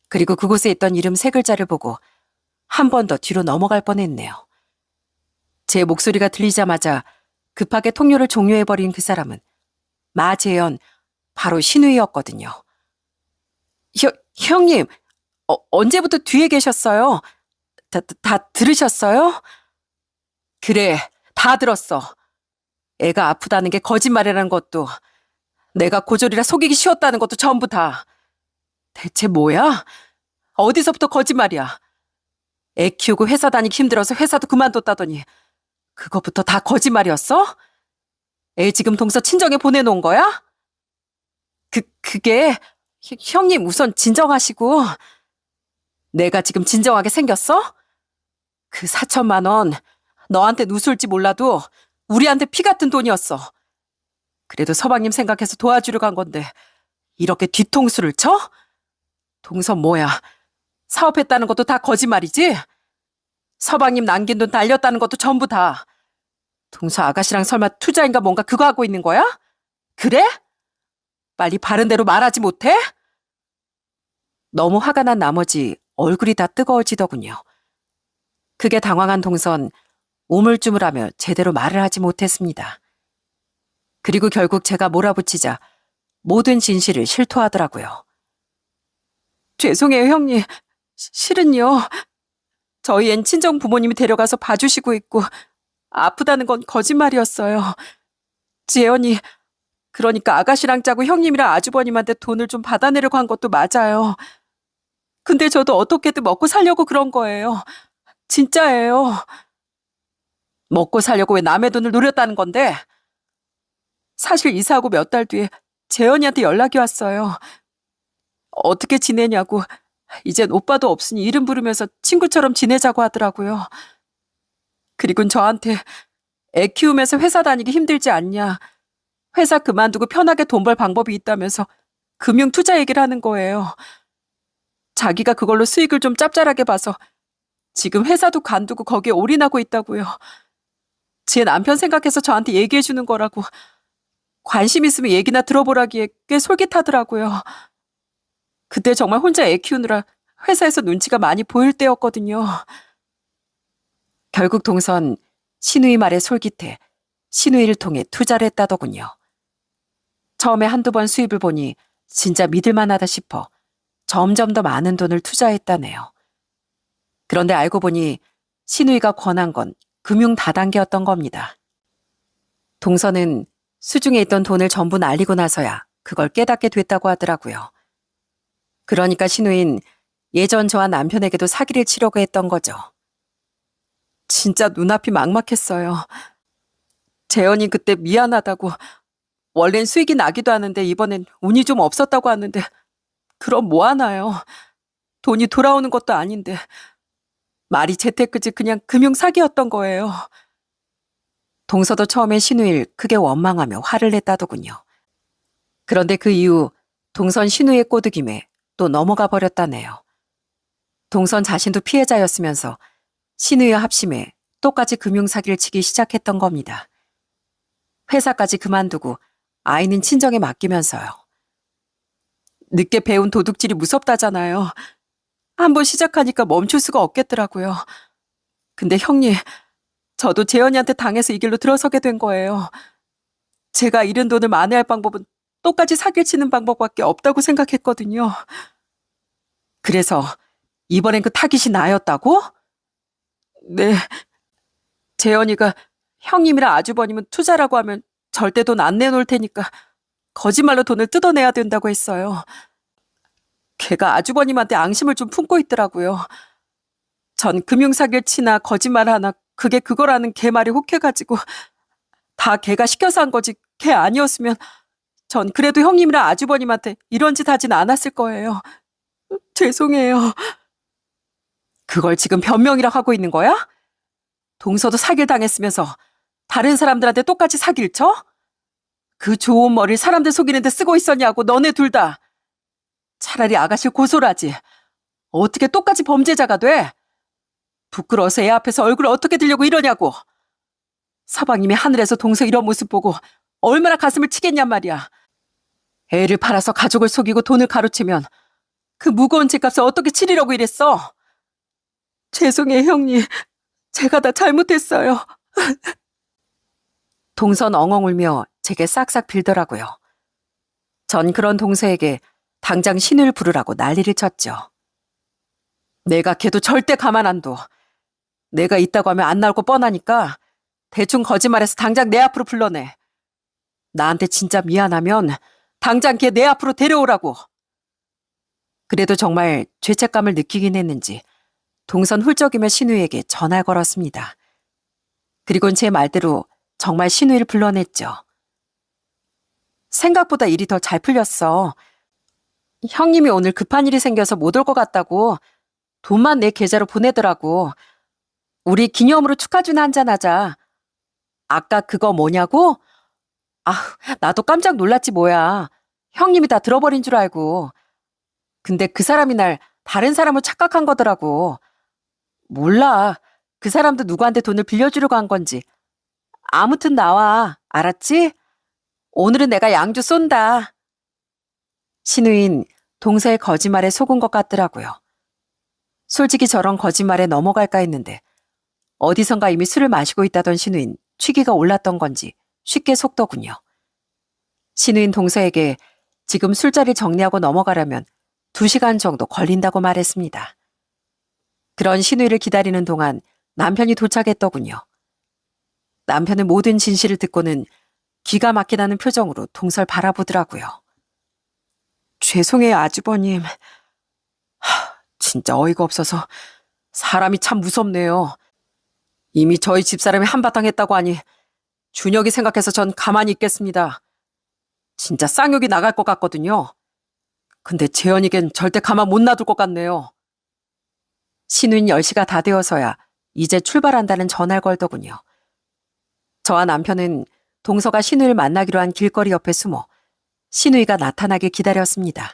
그리고 그곳에 있던 이름 3글자를 보고 한 번 더 뒤로 넘어갈 뻔했네요. 제 목소리가 들리자마자 급하게 통료를 종료해버린 그 사람은 마재현, 바로 신우이였거든요. 형님, 언제부터 뒤에 계셨어요? 다 들으셨어요? 그래, 다 들었어. 애가 아프다는 게 거짓말이라는 것도, 내가 고졸이라 속이기 쉬웠다는 것도 전부 다. 대체 뭐야? 어디서부터 거짓말이야? 애 키우고 회사 다니기 힘들어서 회사도 그만뒀다더니 그것부터 다 거짓말이었어? 애 지금 동서 친정에 보내놓은 거야? 그게 형님 우선 진정하시고. 내가 지금 진정하게 생겼어? 그 4천만 원 너한텐 우스울지 몰라도 우리한테 피 같은 돈이었어. 그래도 서방님 생각해서 도와주려고 한 건데 이렇게 뒤통수를 쳐? 동서 뭐야? 사업했다는 것도 다 거짓말이지? 서방님 남긴 돈 날렸다는 것도 전부 다. 동서 아가씨랑 설마 투자인가 뭔가 그거 하고 있는 거야? 그래? 빨리 바른 대로 말하지 못해? 너무 화가 난 나머지 얼굴이 다 뜨거워지더군요. 그게 당황한 동선 우물쭈물하며 제대로 말을 하지 못했습니다. 그리고 결국 제가 몰아붙이자 모든 진실을 실토하더라고요. 죄송해요, 형님. 실은요. 저희 앤 친정 부모님이 데려가서 봐주시고 있고 아프다는 건 거짓말이었어요. 지혜언니, 그러니까 아가씨랑 짜고 형님이랑 아주버님한테 돈을 좀 받아내려고 한 것도 맞아요. 근데 저도 어떻게든 먹고 살려고 그런 거예요. 진짜예요. 먹고 살려고 왜 남의 돈을 노렸다는 건데? 사실 이사하고 몇 달 뒤에 재현이한테 연락이 왔어요. 어떻게 지내냐고. 이젠 오빠도 없으니 이름 부르면서 친구처럼 지내자고 하더라고요. 그리고 저한테 애 키우면서 회사 다니기 힘들지 않냐. 회사 그만두고 편하게 돈 벌 방법이 있다면서 금융 투자 얘기를 하는 거예요. 자기가 그걸로 수익을 좀 짭짤하게 봐서 지금 회사도 관두고 거기에 올인하고 있다고요. 제 남편 생각해서 저한테 얘기해 주는 거라고. 관심 있으면 얘기나 들어보라기에 꽤 솔깃하더라고요. 그때 정말 혼자 애 키우느라 회사에서 눈치가 많이 보일 때였거든요. 결국 동선 신우이 말에 솔깃해 신우이를 통해 투자를 했다더군요. 처음에 한두 번 수입을 보니 진짜 믿을만하다 싶어 점점 더 많은 돈을 투자했다네요. 그런데 알고 보니 신우이가 권한 건 금융 다단계였던 겁니다. 동서는 수중에 있던 돈을 전부 날리고 나서야 그걸 깨닫게 됐다고 하더라고요. 그러니까 신우인 예전 저와 남편에게도 사기를 치려고 했던 거죠. 진짜 눈앞이 막막했어요. 재현이 그때 미안하다고, 원래는 수익이 나기도 하는데 이번엔 운이 좀 없었다고 하는데 그럼 뭐 하나요? 돈이 돌아오는 것도 아닌데. 말이 재테크지 그냥 금융 사기였던 거예요. 동서도 처음에 신우일 크게 원망하며 화를 냈다더군요. 그런데 그 이후 동선 신우의 꼬드김에 또 넘어가 버렸다네요. 동선 자신도 피해자였으면서 신우이와 합심해 똑같이 금융사기를 치기 시작했던 겁니다. 회사까지 그만두고 아이는 친정에 맡기면서요. 늦게 배운 도둑질이 무섭다잖아요. 한번 시작하니까 멈출 수가 없겠더라고요. 근데 형님, 저도 재현이한테 당해서 이 길로 들어서게 된 거예요. 제가 잃은 돈을 만회할 방법은 똑같이 사기를 치는 방법밖에 없다고 생각했거든요. 그래서 이번엔 그 타깃이 나였다고? 네. 재현이가 형님이랑 아주버님은 투자라고 하면 절대 돈 안 내놓을 테니까 거짓말로 돈을 뜯어내야 된다고 했어요. 걔가 아주버님한테 앙심을 좀 품고 있더라고요. 전 금융사기를 치나 거짓말 하나 그게 그거라는 걔 말이 혹해가지고 다 걔가 시켜서 한 거지 걔 아니었으면 전 그래도 형님이랑 아주버님한테 이런 짓 하진 않았을 거예요. 죄송해요. 그걸 지금 변명이라 하고 있는 거야? 동서도 사기를 당했으면서 다른 사람들한테 똑같이 사기를 쳐? 그 좋은 머리를 사람들 속이는데 쓰고 있었냐고 너네 둘 다. 차라리 아가씨를 고소를 하지. 어떻게 똑같이 범죄자가 돼? 부끄러워서 애 앞에서 얼굴을 어떻게 들려고 이러냐고. 서방님이 하늘에서 동서 이런 모습 보고 얼마나 가슴을 치겠냔 말이야. 애를 팔아서 가족을 속이고 돈을 가로채면 그 무거운 집값을 어떻게 치르려고 이랬어? 죄송해요, 형님. 제가 다 잘못했어요. 동선 엉엉 울며 제게 싹싹 빌더라고요. 전 그런 동서에게 당장 신을 부르라고 난리를 쳤죠. 내가 걔도 절대 가만 안 둬. 내가 있다고 하면 안 나올 거 뻔하니까 대충 거짓말해서 당장 내 앞으로 불러내. 나한테 진짜 미안하면 당장 걔 내 앞으로 데려오라고. 그래도 정말 죄책감을 느끼긴 했는지 동선 훌쩍이며 신우이에게 전화를 걸었습니다. 그리곤 제 말대로 정말 신우이를 불러냈죠. 생각보다 일이 더 잘 풀렸어. 형님이 오늘 급한 일이 생겨서 못 올 것 같다고 돈만 내 계좌로 보내더라고. 우리 기념으로 축하주나 한잔 하자. 아까 그거 뭐냐고? 아, 나도 깜짝 놀랐지 뭐야. 형님이 다 들어버린 줄 알고. 근데 그 사람이 날 다른 사람을 착각한 거더라고. 몰라. 그 사람도 누구한테 돈을 빌려주려고 한 건지. 아무튼 나와. 알았지? 오늘은 내가 양주 쏜다. 신우인 동서의 거짓말에 속은 것 같더라고요. 솔직히 저런 거짓말에 넘어갈까 했는데 어디선가 이미 술을 마시고 있다던 신우인 취기가 올랐던 건지 쉽게 속더군요. 신우인 동서에게 지금 술자리 정리하고 넘어가려면 2시간 정도 걸린다고 말했습니다. 그런 신우이를 기다리는 동안 남편이 도착했더군요. 남편은 모든 진실을 듣고는 기가 막히다는 표정으로 동서를 바라보더라고요. 죄송해요, 아주버님. 진짜 어이가 없어서 사람이 참 무섭네요. 이미 저희 집사람이 한바탕 했다고 하니 준혁이 생각해서 전 가만히 있겠습니다. 진짜 쌍욕이 나갈 것 같거든요. 근데 재현이겐 절대 가만 못 놔둘 것 같네요. 신우인 10시가 다 되어서야 이제 출발한다는 전화를 걸더군요. 저와 남편은 동서가 신우이를 만나기로 한 길거리 옆에 숨어 신우이가 나타나길 기다렸습니다.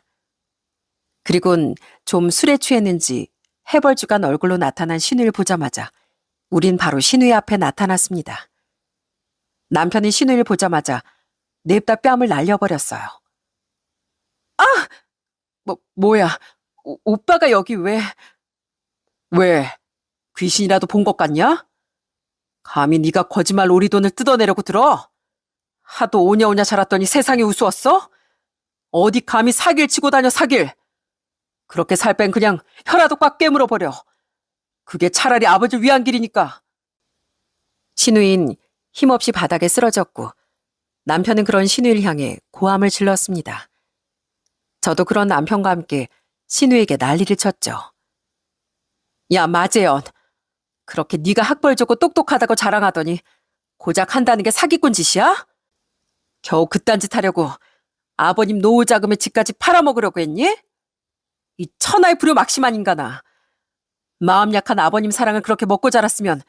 그리곤 좀 술에 취했는지 해벌쭉한 얼굴로 나타난 신우이를 보자마자 우린 바로 신우이 앞에 나타났습니다. 남편이 신우이를 보자마자 냅다 뺨을 날려버렸어요. 아! 뭐야? 오빠가 여기 왜? 왜? 귀신이라도 본 것 같냐? 감히 네가 거짓말 오리돈을 뜯어내려고 들어? 하도 오냐오냐 자랐더니 세상이 우스웠어? 어디 감히 사기를 치고 다녀 사길. 그렇게 살 뺀 그냥 혀라도 꽉 깨물어버려. 그게 차라리 아버지를 위한 길이니까. 신우인 힘없이 바닥에 쓰러졌고 남편은 그런 신우이를 향해 고함을 질렀습니다. 저도 그런 남편과 함께 신우에게 난리를 쳤죠. 야, 마재현. 그렇게 네가 학벌 좋고 똑똑하다고 자랑하더니 고작 한다는 게 사기꾼 짓이야? 겨우 그딴 짓 하려고 아버님 노후 자금에 집까지 팔아먹으려고 했니? 이 천하의 불효막심한 인간아. 마음 약한 아버님 사랑을 그렇게 먹고 자랐으면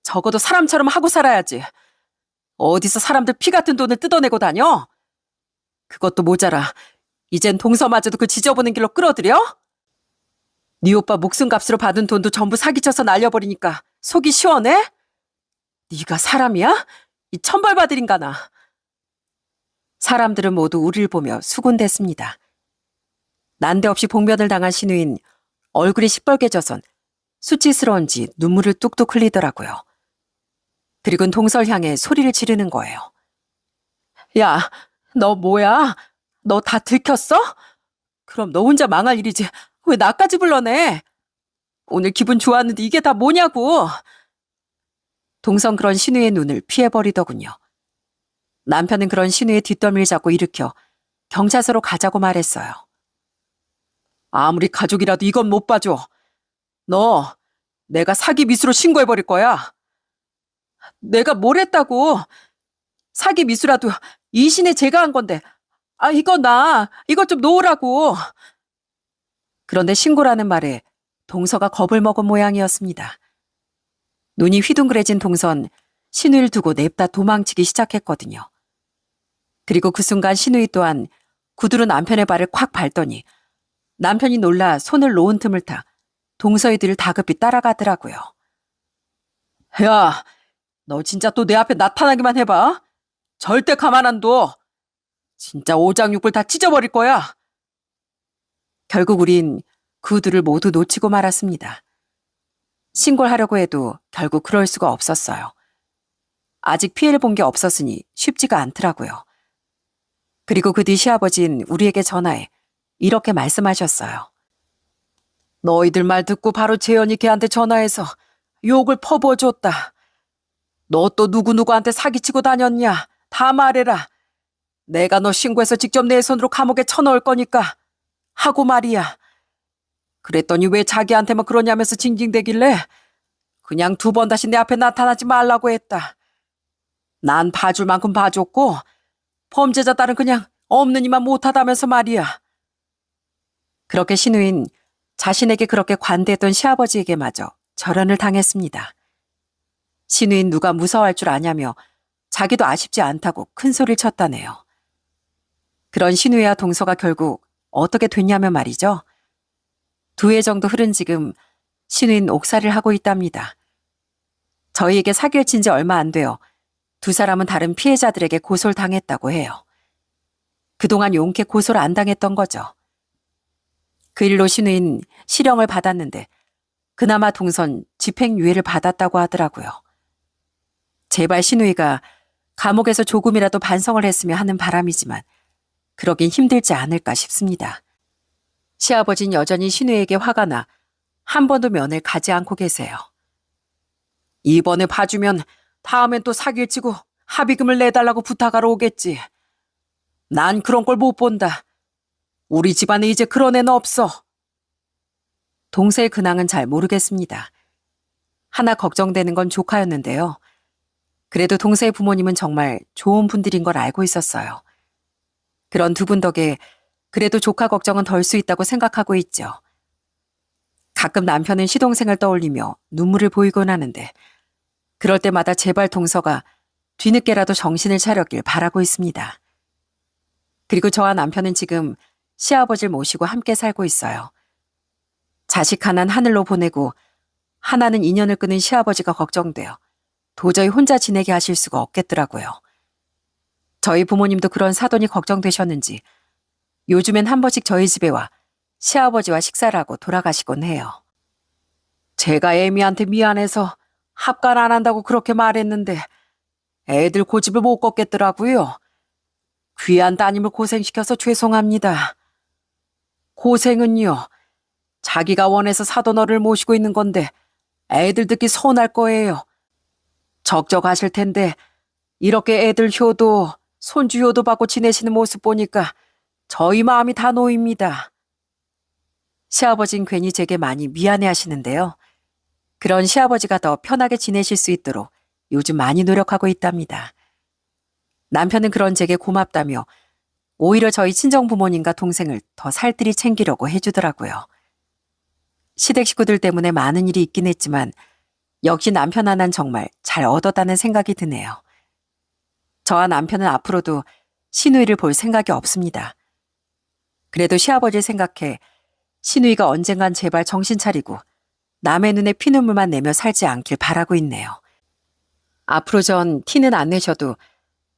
적어도 사람처럼 하고 살아야지. 어디서 사람들 피 같은 돈을 뜯어내고 다녀? 그것도 모자라. 이젠 동서마저도 그 지저분한 길로 끌어들여? 네 오빠 목숨값으로 받은 돈도 전부 사기쳐서 날려버리니까 속이 시원해? 네가 사람이야? 이 천벌받을 인간아. 사람들은 모두 우리를 보며 수군댔습니다. 난데없이 봉변을 당한 신우인 얼굴이 시뻘개져선 수치스러운지 눈물을 뚝뚝 흘리더라고요. 그리곤 동서를 향해 소리를 지르는 거예요. 야, 너 뭐야? 너 다 들켰어? 그럼 너 혼자 망할 일이지. 왜 나까지 불러내? 오늘 기분 좋았는데 이게 다 뭐냐고. 동선 그런 신우의 눈을 피해버리더군요. 남편은 그런 신우의 뒷덜미를 잡고 일으켜 경찰서로 가자고 말했어요. 아무리 가족이라도 이건 못 봐줘. 너 내가 사기 미수로 신고해버릴 거야. 내가 뭘 했다고. 사기 미수라도 이신에 제가 한 건데. 이거 좀 놓으라고. 그런데 신고라는 말에 동서가 겁을 먹은 모양이었습니다. 눈이 휘둥그레진 동선 신우이를 두고 냅다 도망치기 시작했거든요. 그리고 그 순간 신우이 또한 구두로 남편의 발을 콱 밟더니 남편이 놀라 손을 놓은 틈을 타 동서의 뒤를 다급히 따라가더라고요. 야, 너 진짜 또 내 앞에 나타나기만 해봐. 절대 가만 안 둬. 진짜 오장육부를 다 찢어버릴 거야. 결국 우린 구두를 모두 놓치고 말았습니다. 신고를 하려고 해도 결국 그럴 수가 없었어요. 아직 피해를 본 게 없었으니 쉽지가 않더라고요. 그리고 그 뒤 시아버진 우리에게 전화해 이렇게 말씀하셨어요. 너희들 말 듣고 바로 재현이 걔한테 전화해서 욕을 퍼부어줬다. 너 또 누구누구한테 사기치고 다녔냐? 다 말해라. 내가 너 신고해서 직접 내 손으로 감옥에 쳐넣을 거니까. 하고 말이야. 그랬더니 왜 자기한테만 그러냐면서 징징대길래 그냥 두 번 다시 내 앞에 나타나지 말라고 했다. 난 봐줄 만큼 봐줬고 범죄자 딸은 그냥 없는 이만 못하다면서 말이야. 그렇게 신우인 자신에게 그렇게 관대했던 시아버지에게마저 절연을 당했습니다. 신우인 누가 무서워할 줄 아냐며 자기도 아쉽지 않다고 큰 소리를 쳤다네요. 그런 신우이와 동서가 결국 어떻게 됐냐면 말이죠. 2해 정도 흐른 지금 신우인 옥살이를 하고 있답니다. 저희에게 사기를 친 지 얼마 안 돼요. 2 사람은 다른 피해자들에게 고소를 당했다고 해요. 그동안 용케 고소를 안 당했던 거죠. 그 일로 신우인 실형을 받았는데 그나마 동선 집행유예를 받았다고 하더라고요. 제발 신우이가 감옥에서 조금이라도 반성을 했으면 하는 바람이지만 그러긴 힘들지 않을까 싶습니다. 시아버지는 여전히 신우이에게 화가 나 한 번도 면을 가지 않고 계세요. 이번에 봐주면 다음엔 또 사기를 치고 합의금을 내달라고 부탁하러 오겠지. 난 그런 걸 못 본다. 우리 집안에 이제 그런 애는 없어. 동서의 근황은 잘 모르겠습니다. 하나 걱정되는 건 조카였는데요. 그래도 동서의 부모님은 정말 좋은 분들인 걸 알고 있었어요. 그런 2분 덕에 그래도 조카 걱정은 덜 수 있다고 생각하고 있죠. 가끔 남편은 시동생을 떠올리며 눈물을 보이곤 하는데 그럴 때마다 제발 동서가 뒤늦게라도 정신을 차렸길 바라고 있습니다. 그리고 저와 남편은 지금 시아버지를 모시고 함께 살고 있어요. 자식 하나는 하늘로 보내고 하나는 인연을 끊은 시아버지가 걱정돼요. 도저히 혼자 지내게 하실 수가 없겠더라고요. 저희 부모님도 그런 사돈이 걱정되셨는지 요즘엔 한 번씩 저희 집에 와 시아버지와 식사를 하고 돌아가시곤 해요. 제가 애미한테 미안해서 합간 안 한다고 그렇게 말했는데 애들 고집을 못 걷겠더라고요. 귀한 따님을 고생시켜서 죄송합니다. 고생은요. 자기가 원해서 사돈어를 모시고 있는 건데 애들 듣기 서운할 거예요. 적적하실 텐데 이렇게 애들 효도, 손주 효도 받고 지내시는 모습 보니까 저희 마음이 다 놓입니다. 시아버진 괜히 제게 많이 미안해 하시는데요. 그런 시아버지가 더 편하게 지내실 수 있도록 요즘 많이 노력하고 있답니다. 남편은 그런 제게 고맙다며 오히려 저희 친정 부모님과 동생을 더 살뜰히 챙기려고 해주더라고요. 시댁 식구들 때문에 많은 일이 있긴 했지만 역시 남편 하나는 정말 잘 얻었다는 생각이 드네요. 저와 남편은 앞으로도 신우이를 볼 생각이 없습니다. 그래도 시아버지를 생각해 신우이가 언젠간 제발 정신 차리고 남의 눈에 피눈물만 내며 살지 않길 바라고 있네요. 앞으로 전 티는 안 내셔도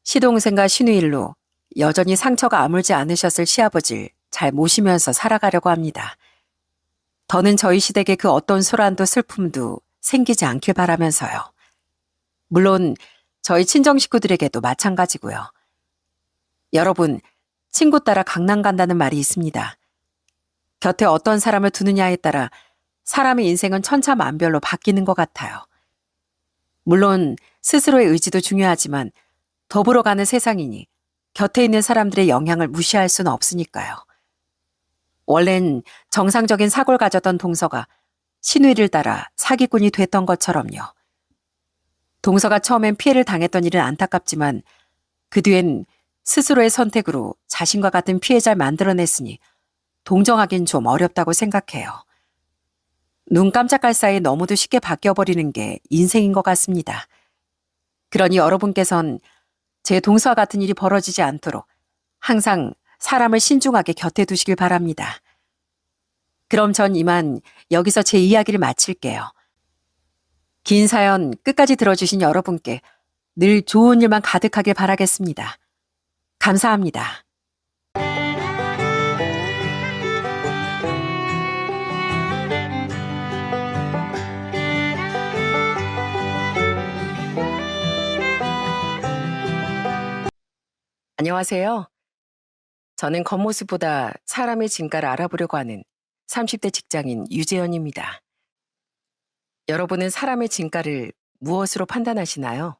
시동생과 신우일로 여전히 상처가 아물지 않으셨을 시아버지를 잘 모시면서 살아가려고 합니다. 더는 저희 시댁에 그 어떤 소란도 슬픔도 생기지 않길 바라면서요. 물론 저희 친정 식구들에게도 마찬가지고요. 여러분, 친구 따라 강남 간다는 말이 있습니다. 곁에 어떤 사람을 두느냐에 따라 사람의 인생은 천차만별로 바뀌는 것 같아요. 물론 스스로의 의지도 중요하지만 더불어 가는 세상이니 곁에 있는 사람들의 영향을 무시할 수는 없으니까요. 원래는 정상적인 사고를 가졌던 동서가 신우이를 따라 사기꾼이 됐던 것처럼요. 동서가 처음엔 피해를 당했던 일은 안타깝지만 그 뒤엔 스스로의 선택으로 자신과 같은 피해자를 만들어냈으니 동정하긴 좀 어렵다고 생각해요. 눈 깜짝할 사이에 너무도 쉽게 바뀌어버리는 게 인생인 것 같습니다. 그러니 여러분께선 제 동서와 같은 일이 벌어지지 않도록 항상 사람을 신중하게 곁에 두시길 바랍니다. 그럼 전 이만 여기서 제 이야기를 마칠게요. 긴 사연 끝까지 들어주신 여러분께 늘 좋은 일만 가득하길 바라겠습니다. 감사합니다. 안녕하세요. 저는 겉모습보다 사람의 진가를 알아보려고 하는 30대 직장인 유재현입니다. 여러분은 사람의 진가를 무엇으로 판단하시나요?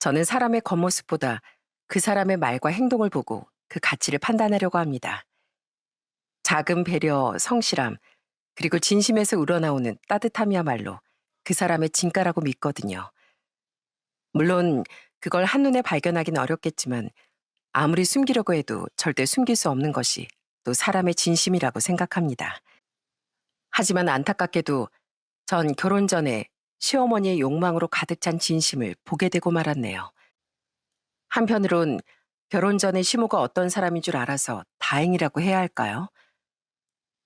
저는 사람의 겉모습보다 그 사람의 말과 행동을 보고 그 가치를 판단하려고 합니다. 작은 배려, 성실함, 그리고 진심에서 우러나오는 따뜻함이야말로 그 사람의 진가라고 믿거든요. 물론 그걸 한눈에 발견하기는 어렵겠지만 아무리 숨기려고 해도 절대 숨길 수 없는 것이 또 사람의 진심이라고 생각합니다. 하지만 안타깝게도 전 결혼 전에 시어머니의 욕망으로 가득 찬 진심을 보게 되고 말았네요. 한편으론 결혼 전에 시모가 어떤 사람인 줄 알아서 다행이라고 해야 할까요?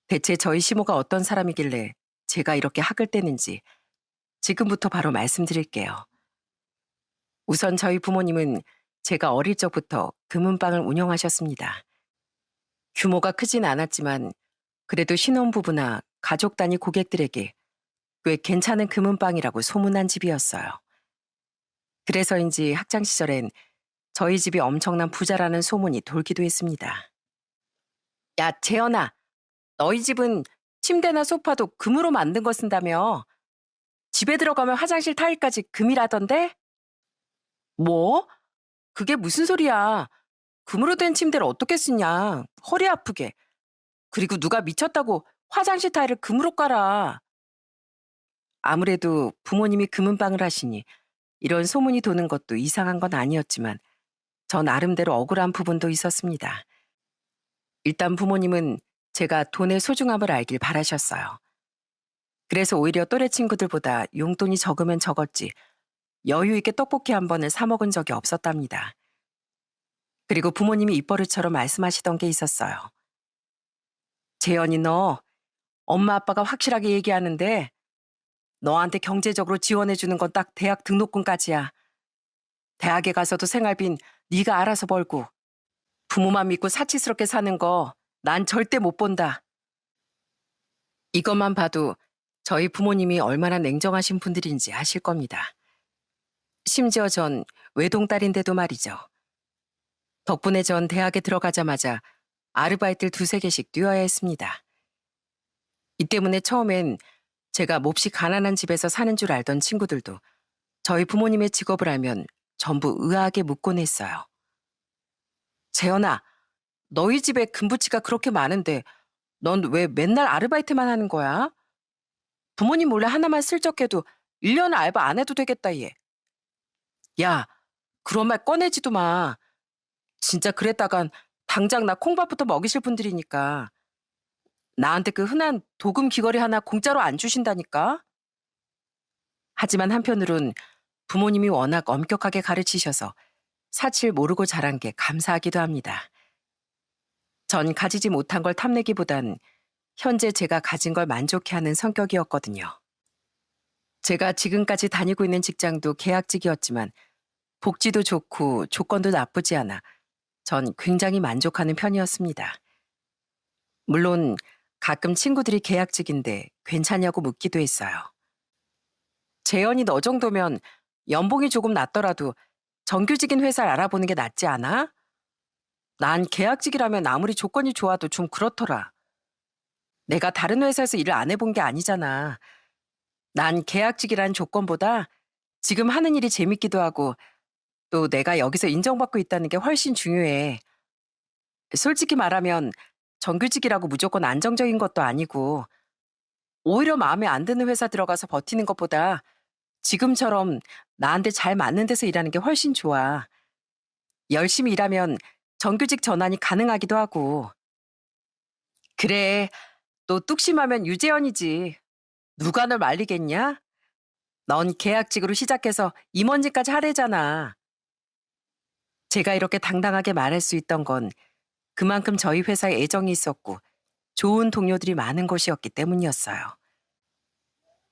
대체 저희 시모가 어떤 사람이길래 제가 이렇게 학을 떼는지 지금부터 바로 말씀드릴게요. 우선 저희 부모님은 제가 어릴 적부터 금은방을 운영하셨습니다. 규모가 크진 않았지만 그래도 신혼부부나 가족 단위 고객들에게 꽤 괜찮은 금은방이라고 소문난 집이었어요. 그래서인지 학창시절엔 저희 집이 엄청난 부자라는 소문이 돌기도 했습니다. 야, 재현아, 너희 집은 침대나 소파도 금으로 만든 거 쓴다며? 집에 들어가면 화장실 타일까지 금이라던데? 뭐? 그게 무슨 소리야? 금으로 된 침대를 어떻게 쓰냐? 허리 아프게. 그리고 누가 미쳤다고 화장실 타일을 금으로 깔아. 아무래도 부모님이 금은방을 하시니 이런 소문이 도는 것도 이상한 건 아니었지만 저 나름대로 억울한 부분도 있었습니다. 일단 부모님은 제가 돈의 소중함을 알길 바라셨어요. 그래서 오히려 또래 친구들보다 용돈이 적으면 적었지 여유 있게 떡볶이 한 번을 사 먹은 적이 없었답니다. 그리고 부모님이 입버릇처럼 말씀하시던 게 있었어요. 재현이 너 엄마 아빠가 확실하게 얘기하는데 너한테 경제적으로 지원해주는 건 딱 대학 등록금까지야. 대학에 가서도 생활비는 네가 알아서 벌고 부모만 믿고 사치스럽게 사는 거 난 절대 못 본다. 이것만 봐도 저희 부모님이 얼마나 냉정하신 분들인지 아실 겁니다. 심지어 전 외동딸인데도 말이죠. 덕분에 전 대학에 들어가자마자 아르바이트를 두세 개씩 뛰어야 했습니다. 이 때문에 처음엔 제가 몹시 가난한 집에서 사는 줄 알던 친구들도 저희 부모님의 직업을 알면 전부 의아하게 묻곤 했어요. 재현아, 너희 집에 금부치가 그렇게 많은데 넌 왜 맨날 아르바이트만 하는 거야? 부모님 몰래 하나만 슬쩍 해도 1년 알바 안 해도 되겠다 얘. 야, 그런 말 꺼내지도 마. 진짜 그랬다간 당장 나 콩밥부터 먹이실 분들이니까. 나한테 그 흔한 도금 귀걸이 하나 공짜로 안 주신다니까. 하지만 한편으론 부모님이 워낙 엄격하게 가르치셔서 사칠 모르고 자란 게 감사하기도 합니다. 전 가지지 못한 걸 탐내기보단 현재 제가 가진 걸 만족해하는 성격이었거든요. 제가 지금까지 다니고 있는 직장도 계약직이었지만 복지도 좋고 조건도 나쁘지 않아 전 굉장히 만족하는 편이었습니다. 물론 가끔 친구들이 계약직인데 괜찮냐고 묻기도 했어요. 재현이 너 정도면 연봉이 조금 낮더라도 정규직인 회사를 알아보는 게 낫지 않아? 난 계약직이라면 아무리 조건이 좋아도 좀 그렇더라. 내가 다른 회사에서 일을 안 해본 게 아니잖아. 난 계약직이란 조건보다 지금 하는 일이 재밌기도 하고 또 내가 여기서 인정받고 있다는 게 훨씬 중요해. 솔직히 말하면 정규직이라고 무조건 안정적인 것도 아니고 오히려 마음에 안 드는 회사 들어가서 버티는 것보다 지금처럼 나한테 잘 맞는 데서 일하는 게 훨씬 좋아. 열심히 일하면 정규직 전환이 가능하기도 하고. 그래, 너 뚝심하면 유재현이지. 누가 널 말리겠냐? 넌 계약직으로 시작해서 임원직까지 하래잖아. 제가 이렇게 당당하게 말할 수 있던 건 그만큼 저희 회사에 애정이 있었고 좋은 동료들이 많은 곳이었기 때문이었어요.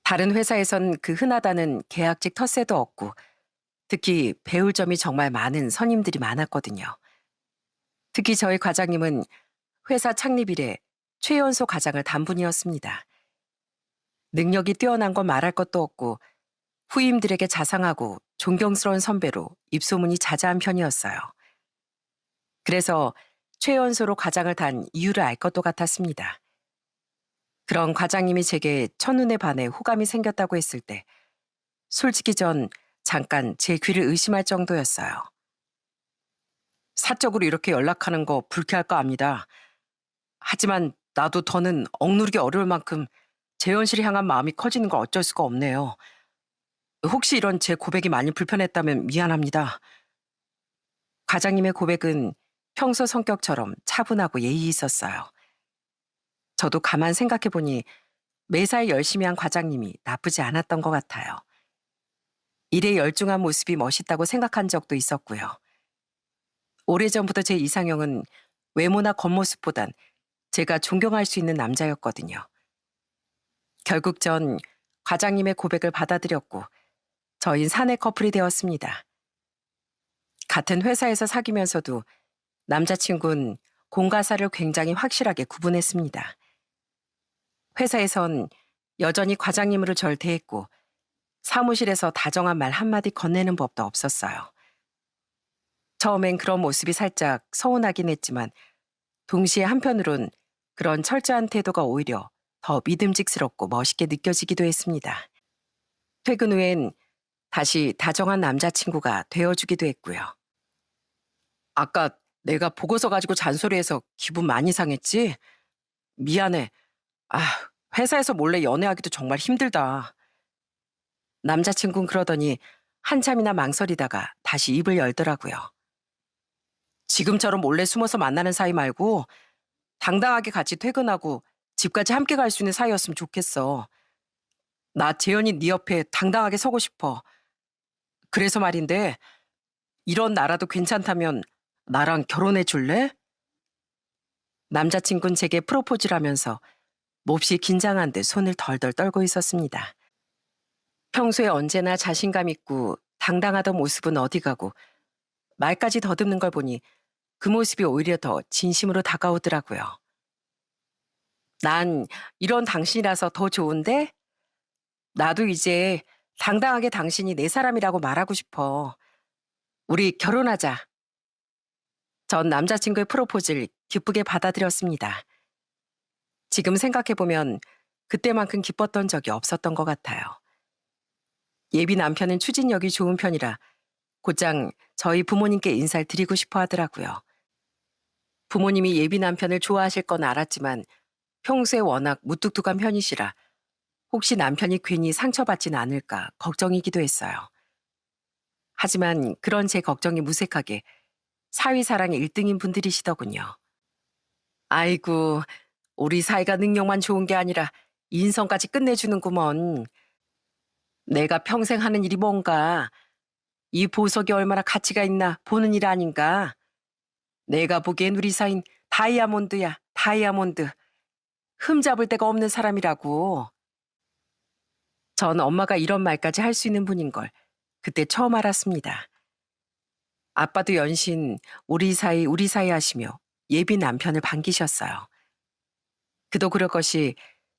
다른 회사에선 그 흔하다는 계약직 텃세도 없고 특히 배울 점이 정말 많은 선임들이 많았거든요. 특히 저희 과장님은 회사 창립 이래 최연소 과장을 단 분이었습니다. 능력이 뛰어난 건 말할 것도 없고 후임들에게 자상하고 존경스러운 선배로 입소문이 자자한 편이었어요. 그래서 최연소로 과장을 단 이유를 알 것도 같았습니다. 그런 과장님이 제게 첫눈에 반해 호감이 생겼다고 했을 때 솔직히 전 잠깐 제 귀를 의심할 정도였어요. 사적으로 이렇게 연락하는 거 불쾌할 거 압니다. 하지만 나도 더는 억누르기 어려울 만큼 재현 씨를 향한 마음이 커지는 걸 어쩔 수가 없네요. 혹시 이런 제 고백이 많이 불편했다면 미안합니다. 과장님의 고백은 평소 성격처럼 차분하고 예의 있었어요. 저도 가만 생각해보니 매사에 열심히 한 과장님이 나쁘지 않았던 것 같아요. 일에 열중한 모습이 멋있다고 생각한 적도 있었고요. 오래전부터 제 이상형은 외모나 겉모습보단 제가 존경할 수 있는 남자였거든요. 결국 전 과장님의 고백을 받아들였고 저희는 사내 커플이 되었습니다. 같은 회사에서 사귀면서도 남자친구는 공과사를 굉장히 확실하게 구분했습니다. 회사에선 여전히 과장님으로 절 대했고 사무실에서 다정한 말 한마디 건네는 법도 없었어요. 처음엔 그런 모습이 살짝 서운하긴 했지만 동시에 한편으론 그런 철저한 태도가 오히려 더 믿음직스럽고 멋있게 느껴지기도 했습니다. 퇴근 후엔 다시 다정한 남자친구가 되어주기도 했고요. 아까 내가 보고서 가지고 잔소리해서 기분 많이 상했지? 미안해. 아, 회사에서 몰래 연애하기도 정말 힘들다. 남자친구는 그러더니 한참이나 망설이다가 다시 입을 열더라고요. 지금처럼 몰래 숨어서 만나는 사이 말고 당당하게 같이 퇴근하고 집까지 함께 갈 수 있는 사이였으면 좋겠어. 나 재현이 네 옆에 당당하게 서고 싶어. 그래서 말인데 이런 나라도 괜찮다면 나랑 결혼해 줄래? 남자친구는 제게 프로포즈를 하면서 몹시 긴장한 듯 손을 덜덜 떨고 있었습니다. 평소에 언제나 자신감 있고 당당하던 모습은 어디 가고 말까지 더듬는 걸 보니 그 모습이 오히려 더 진심으로 다가오더라고요. 난 이런 당신이라서 더 좋은데? 나도 이제 당당하게 당신이 내 사람이라고 말하고 싶어. 우리 결혼하자. 전 남자친구의 프로포즈를 기쁘게 받아들였습니다. 지금 생각해보면 그때만큼 기뻤던 적이 없었던 것 같아요. 예비 남편은 추진력이 좋은 편이라 곧장 저희 부모님께 인사를 드리고 싶어 하더라고요. 부모님이 예비 남편을 좋아하실 건 알았지만 평소에 워낙 무뚝뚝한 편이시라 혹시 남편이 괜히 상처받진 않을까 걱정이기도 했어요. 하지만 그런 제 걱정이 무색하게 사위사랑의 1등인 분들이시더군요. 아이고, 우리 사이가 능력만 좋은 게 아니라 인성까지 끝내주는구먼. 내가 평생 하는 일이 뭔가, 이 보석이 얼마나 가치가 있나 보는 일 아닌가. 내가 보기엔 우리 사이는 다이아몬드야, 다이아몬드. 흠잡을 데가 없는 사람이라고. 전 엄마가 이런 말까지 할 수 있는 분인 걸 그때 처음 알았습니다. 아빠도 연신 우리 사이 하시며 예비 남편을 반기셨어요. 그도 그럴 것이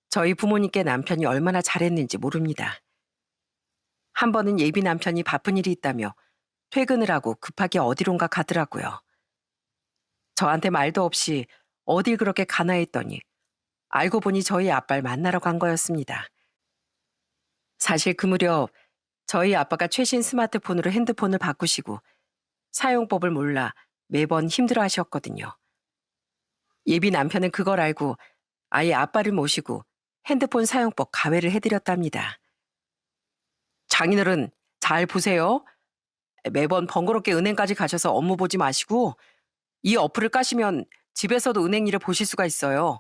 저희 부모님께 남편이 얼마나 잘했는지 모릅니다. 한 번은 예비 남편이 바쁜 일이 있다며 퇴근을 하고 급하게 어디론가 가더라고요. 저한테 말도 없이 어딜 그렇게 가나 했더니 알고 보니 저희 아빠를 만나러 간 거였습니다. 사실 그 무렵 저희 아빠가 최신 스마트폰으로 핸드폰을 바꾸시고 사용법을 몰라 매번 힘들어 하셨거든요. 예비 남편은 그걸 알고 아예 아빠를 모시고 핸드폰 사용법 가외를 해드렸답니다. 장인어른 잘 보세요. 매번 번거롭게 은행까지 가셔서 업무 보지 마시고 이 어플을 까시면 집에서도 은행 일을 보실 수가 있어요.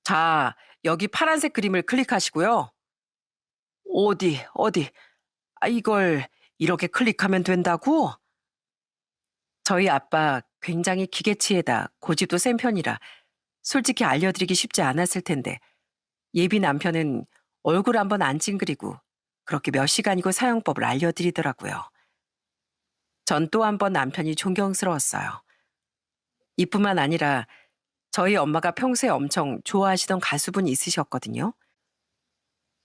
자, 여기 파란색 그림을 클릭하시고요. 어디? 아, 이걸 이렇게 클릭하면 된다고? 저희 아빠 굉장히 기계치에다 고집도 센 편이라 솔직히 알려드리기 쉽지 않았을 텐데 예비 남편은 얼굴 한번 안 찡그리고 그렇게 몇 시간이고 사용법을 알려드리더라고요. 전 또 한 번 남편이 존경스러웠어요. 이뿐만 아니라 저희 엄마가 평소에 엄청 좋아하시던 가수분이 있으셨거든요.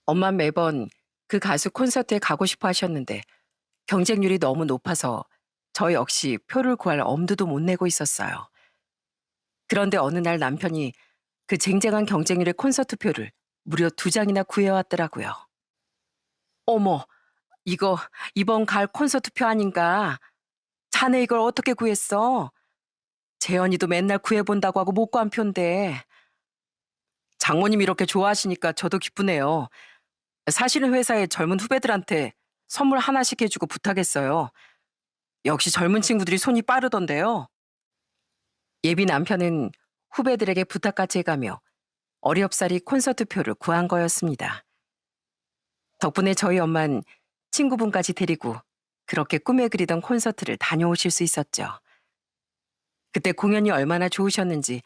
엄만 매번 그 가수 콘서트에 가고 싶어 하셨는데 경쟁률이 너무 높아서 저 역시 표를 구할 엄두도 못 내고 있었어요. 그런데 어느 날 남편이 그 쟁쟁한 경쟁률의 콘서트 표를 무려 2장이나 구해왔더라고요. 어머, 이거 이번 가을 콘서트 표 아닌가? 자네 이걸 어떻게 구했어? 재현이도 맨날 구해본다고 하고 못 구한 표인데. 장모님 이렇게 좋아하시니까 저도 기쁘네요. 사실은 회사에 젊은 후배들한테 선물 하나씩 해주고 부탁했어요. 역시 젊은 친구들이 손이 빠르던데요. 예비 남편은 후배들에게 부탁까지 해가며 어렵사리 콘서트 표를 구한 거였습니다. 덕분에 저희 엄만 친구분까지 데리고 그렇게 꿈에 그리던 콘서트를 다녀오실 수 있었죠. 그때 공연이 얼마나 좋으셨는지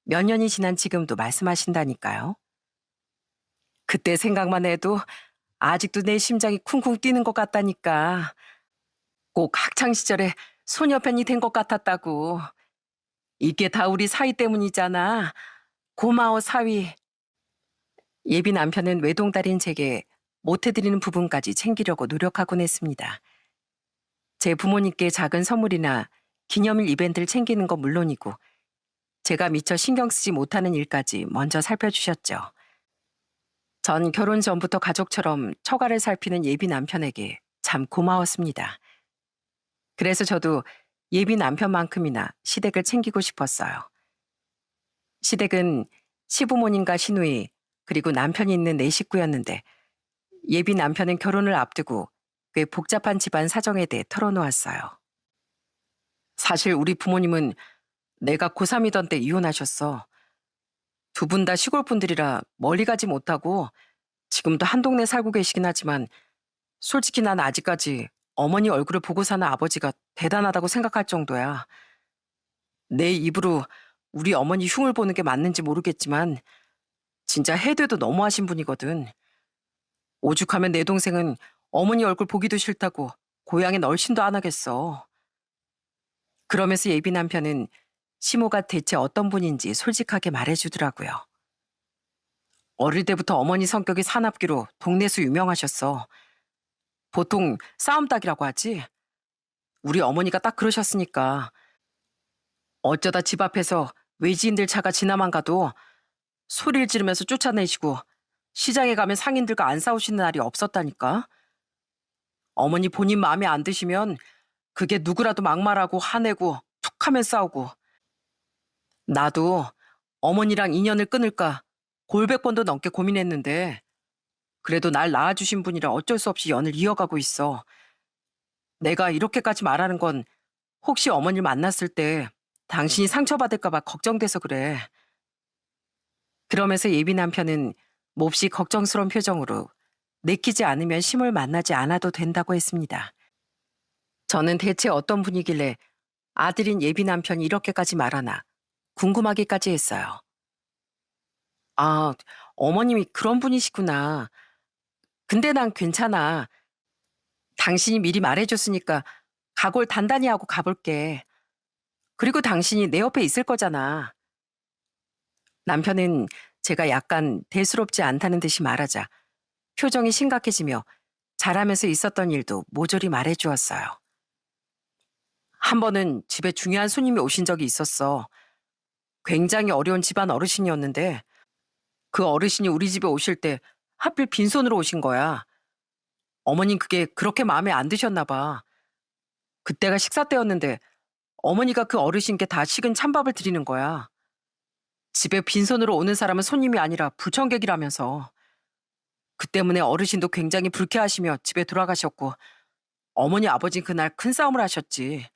몇 년이 지난 지금도 말씀하신다니까요. 그때 생각만 해도 아직도 내 심장이 쿵쿵 뛰는 것 같다니까. 꼭 학창 시절에 소녀 팬이 된 것 같았다고. 이게 다 우리 사위 때문이잖아. 고마워, 사위. 예비 남편은 외동딸인 제게 못해드리는 부분까지 챙기려고 노력하곤 했습니다. 제 부모님께 작은 선물이나 기념일 이벤트를 챙기는 건 물론이고 제가 미처 신경 쓰지 못하는 일까지 먼저 살펴주셨죠. 전 결혼 전부터 가족처럼 처가를 살피는 예비 남편에게 참 고마웠습니다. 그래서 저도 예비 남편만큼이나 시댁을 챙기고 싶었어요. 시댁은 시부모님과 시누이 그리고 남편이 있는 네 식구였는데 예비 남편은 결혼을 앞두고 꽤 복잡한 집안 사정에 대해 털어놓았어요. 사실 우리 부모님은 내가 고3이던 때 이혼하셨어. 두 분 다 시골 분들이라 멀리 가지 못하고 지금도 한 동네 살고 계시긴 하지만 솔직히 난 아직까지 어머니 얼굴을 보고 사는 아버지가 대단하다고 생각할 정도야. 내 입으로 우리 어머니 흉을 보는 게 맞는지 모르겠지만 진짜 해돼도 너무하신 분이거든. 오죽하면 내 동생은 어머니 얼굴 보기도 싫다고 고향엔 얼씬도 안 하겠어. 그러면서 예비 남편은 시모가 대체 어떤 분인지 솔직하게 말해주더라고요. 어릴 때부터 어머니 성격이 사납기로 동네에서 유명하셨어. 보통 싸움닭이라고 하지? 우리 어머니가 딱 그러셨으니까. 어쩌다 집 앞에서 외지인들 차가 지나만 가도 소리를 지르면서 쫓아내시고 시장에 가면 상인들과 안 싸우시는 날이 없었다니까. 어머니 본인 마음에 안 드시면 그게 누구라도 막말하고 화내고 툭하면 싸우고. 나도 어머니랑 인연을 끊을까 골백 번도 넘게 고민했는데 그래도 날 낳아주신 분이라 어쩔 수 없이 연을 이어가고 있어. 내가 이렇게까지 말하는 건 혹시 어머니를 만났을 때 당신이 상처받을까 봐 걱정돼서 그래. 그러면서 예비 남편은 몹시 걱정스러운 표정으로 내키지 않으면 심을 만나지 않아도 된다고 했습니다. 저는 대체 어떤 분이길래 아들인 예비 남편이 이렇게까지 말하나 궁금하기까지 했어요. 아, 어머님이 그런 분이시구나. 근데 난 괜찮아. 당신이 미리 말해줬으니까 각오를 단단히 하고 가볼게. 그리고 당신이 내 옆에 있을 거잖아. 남편은 제가 약간 대수롭지 않다는 듯이 말하자 표정이 심각해지며 잘하면서 있었던 일도 모조리 말해주었어요. 한 번은 집에 중요한 손님이 오신 적이 있었어. 굉장히 어려운 집안 어르신이었는데 그 어르신이 우리 집에 오실 때 하필 빈손으로 오신 거야. 어머님 그게 그렇게 마음에 안 드셨나 봐. 그때가 식사 때였는데 어머니가 그 어르신께 다 식은 찬밥을 드리는 거야. 집에 빈손으로 오는 사람은 손님이 아니라 불청객이라면서. 그 때문에 어르신도 굉장히 불쾌하시며 집에 돌아가셨고 어머니 아버진 그날 큰 싸움을 하셨지.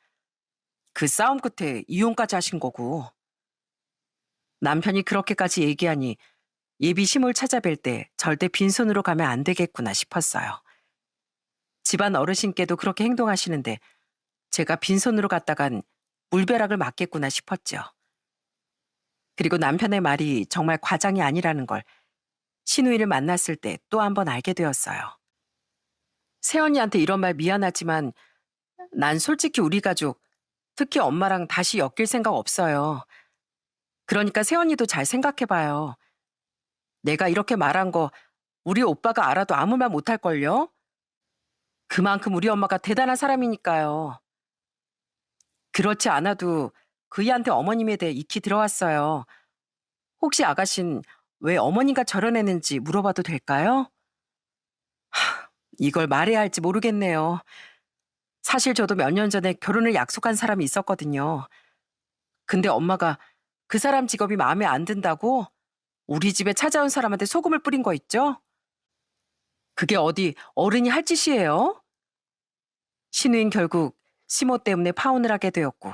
그 싸움 끝에 이혼까지 하신 거고. 남편이 그렇게까지 얘기하니 예비 시몰 찾아뵐 때 절대 빈손으로 가면 안 되겠구나 싶었어요. 집안 어르신께도 그렇게 행동하시는데 제가 빈손으로 갔다간 물벼락을 맞겠구나 싶었죠. 그리고 남편의 말이 정말 과장이 아니라는 걸 시누이를 만났을 때 또 한 번 알게 되었어요. 새언니한테 이런 말 미안하지만 난 솔직히 우리 가족, 특히 엄마랑 다시 엮일 생각 없어요. 그러니까 새언니도 잘 생각해봐요. 내가 이렇게 말한 거 우리 오빠가 알아도 아무 말 못할걸요? 그만큼 우리 엄마가 대단한 사람이니까요. 그렇지 않아도 그이한테 어머님에 대해 익히 들어왔어요. 혹시 아가씨는 왜 어머니가 저러내는지 물어봐도 될까요? 이걸 말해야 할지 모르겠네요. 사실 저도 몇 년 전에 결혼을 약속한 사람이 있었거든요. 근데 엄마가 그 사람 직업이 마음에 안 든다고 우리 집에 찾아온 사람한테 소금을 뿌린 거 있죠? 그게 어디 어른이 할 짓이에요? 신우인 결국 시모 때문에 파혼을 하게 되었고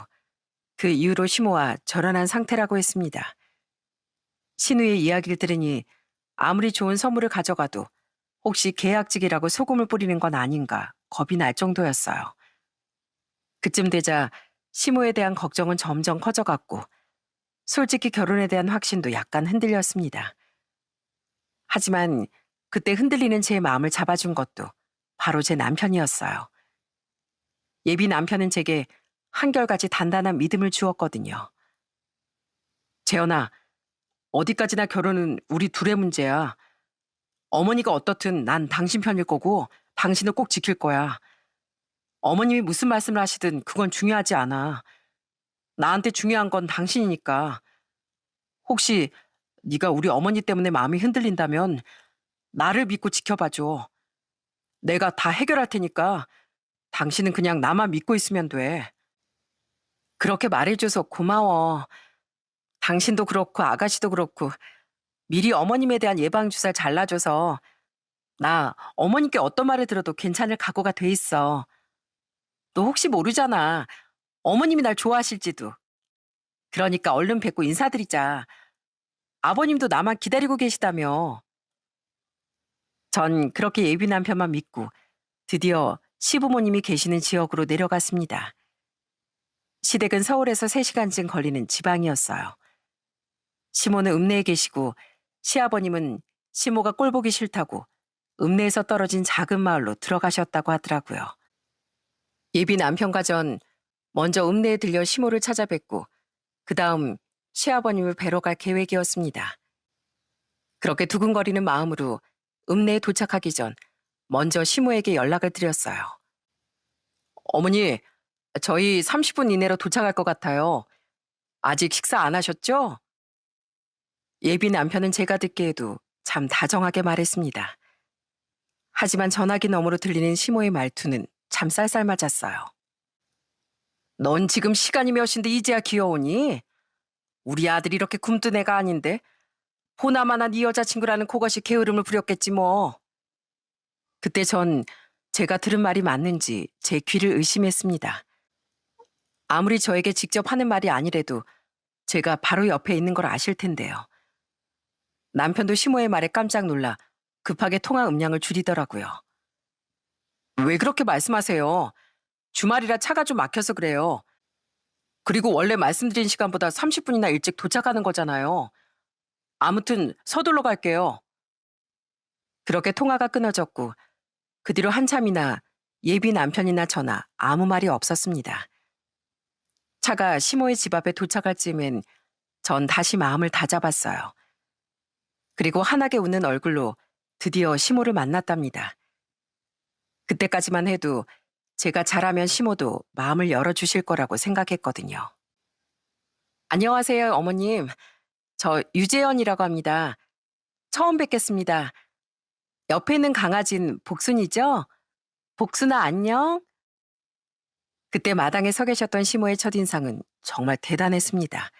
그 이후로 시모와 절연한 상태라고 했습니다. 신우의 이야기를 들으니 아무리 좋은 선물을 가져가도 혹시 계약직이라고 소금을 뿌리는 건 아닌가 겁이 날 정도였어요. 그쯤 되자 시모에 대한 걱정은 점점 커져갔고 솔직히 결혼에 대한 확신도 약간 흔들렸습니다. 하지만 그때 흔들리는 제 마음을 잡아준 것도 바로 제 남편이었어요. 예비 남편은 제게 한결같이 단단한 믿음을 주었거든요. 재현아, 어디까지나 결혼은 우리 둘의 문제야. 어머니가 어떻든 난 당신 편일 거고 당신을 꼭 지킬 거야. 어머님이 무슨 말씀을 하시든 그건 중요하지 않아. 나한테 중요한 건 당신이니까. 혹시 네가 우리 어머니 때문에 마음이 흔들린다면 나를 믿고 지켜봐줘. 내가 다 해결할 테니까 당신은 그냥 나만 믿고 있으면 돼. 그렇게 말해줘서 고마워. 당신도 그렇고 아가씨도 그렇고 미리 어머님에 대한 예방주사를 잘라줘서 나 어머님께 어떤 말을 들어도 괜찮을 각오가 돼 있어. 너 혹시 모르잖아. 어머님이 날 좋아하실지도. 그러니까 얼른 뵙고 인사드리자. 아버님도 나만 기다리고 계시다며. 전 그렇게 예비 남편만 믿고 드디어 시부모님이 계시는 지역으로 내려갔습니다. 시댁은 서울에서 3시간쯤 걸리는 지방이었어요. 시모는 읍내에 계시고 시아버님은 시모가 꼴보기 싫다고 읍내에서 떨어진 작은 마을로 들어가셨다고 하더라고요. 예비 남편과 전 먼저 읍내에 들려 시모를 찾아뵙고 그 다음 시아버님을 뵈러 갈 계획이었습니다. 그렇게 두근거리는 마음으로 읍내에 도착하기 전 먼저 시모에게 연락을 드렸어요. 어머니, 저희 30분 이내로 도착할 것 같아요. 아직 식사 안 하셨죠? 예비 남편은 제가 듣기에도 참 다정하게 말했습니다. 하지만 전화기 너머로 들리는 시모의 말투는 참 쌀쌀맞았어요. 넌 지금 시간이 몇인데 이제야 귀여우니? 우리 아들이 이렇게 굼뜬 애가 아닌데 보나마나 네 여자친구라는 그것이 게으름을 부렸겠지 뭐. 그때 전 제가 들은 말이 맞는지 제 귀를 의심했습니다. 아무리 저에게 직접 하는 말이 아니래도 제가 바로 옆에 있는 걸 아실 텐데요. 남편도 시모의 말에 깜짝 놀라 급하게 통화 음량을 줄이더라고요. 왜 그렇게 말씀하세요? 주말이라 차가 좀 막혀서 그래요. 그리고 원래 말씀드린 시간보다 30분이나 일찍 도착하는 거잖아요. 아무튼 서둘러 갈게요. 그렇게 통화가 끊어졌고 그 뒤로 한참이나 예비 남편이나 저나 아무 말이 없었습니다. 차가 시모의 집 앞에 도착할 즈음엔 전 다시 마음을 다잡았어요. 그리고 환하게 웃는 얼굴로 드디어 시모를 만났답니다. 그때까지만 해도 제가 잘하면 시모도 마음을 열어주실 거라고 생각했거든요. 안녕하세요, 어머님. 저 유재현이라고 합니다. 처음 뵙겠습니다. 옆에 있는 강아지는 복순이죠? 복순아, 안녕? 그때 마당에 서 계셨던 시모의 첫인상은 정말 대단했습니다.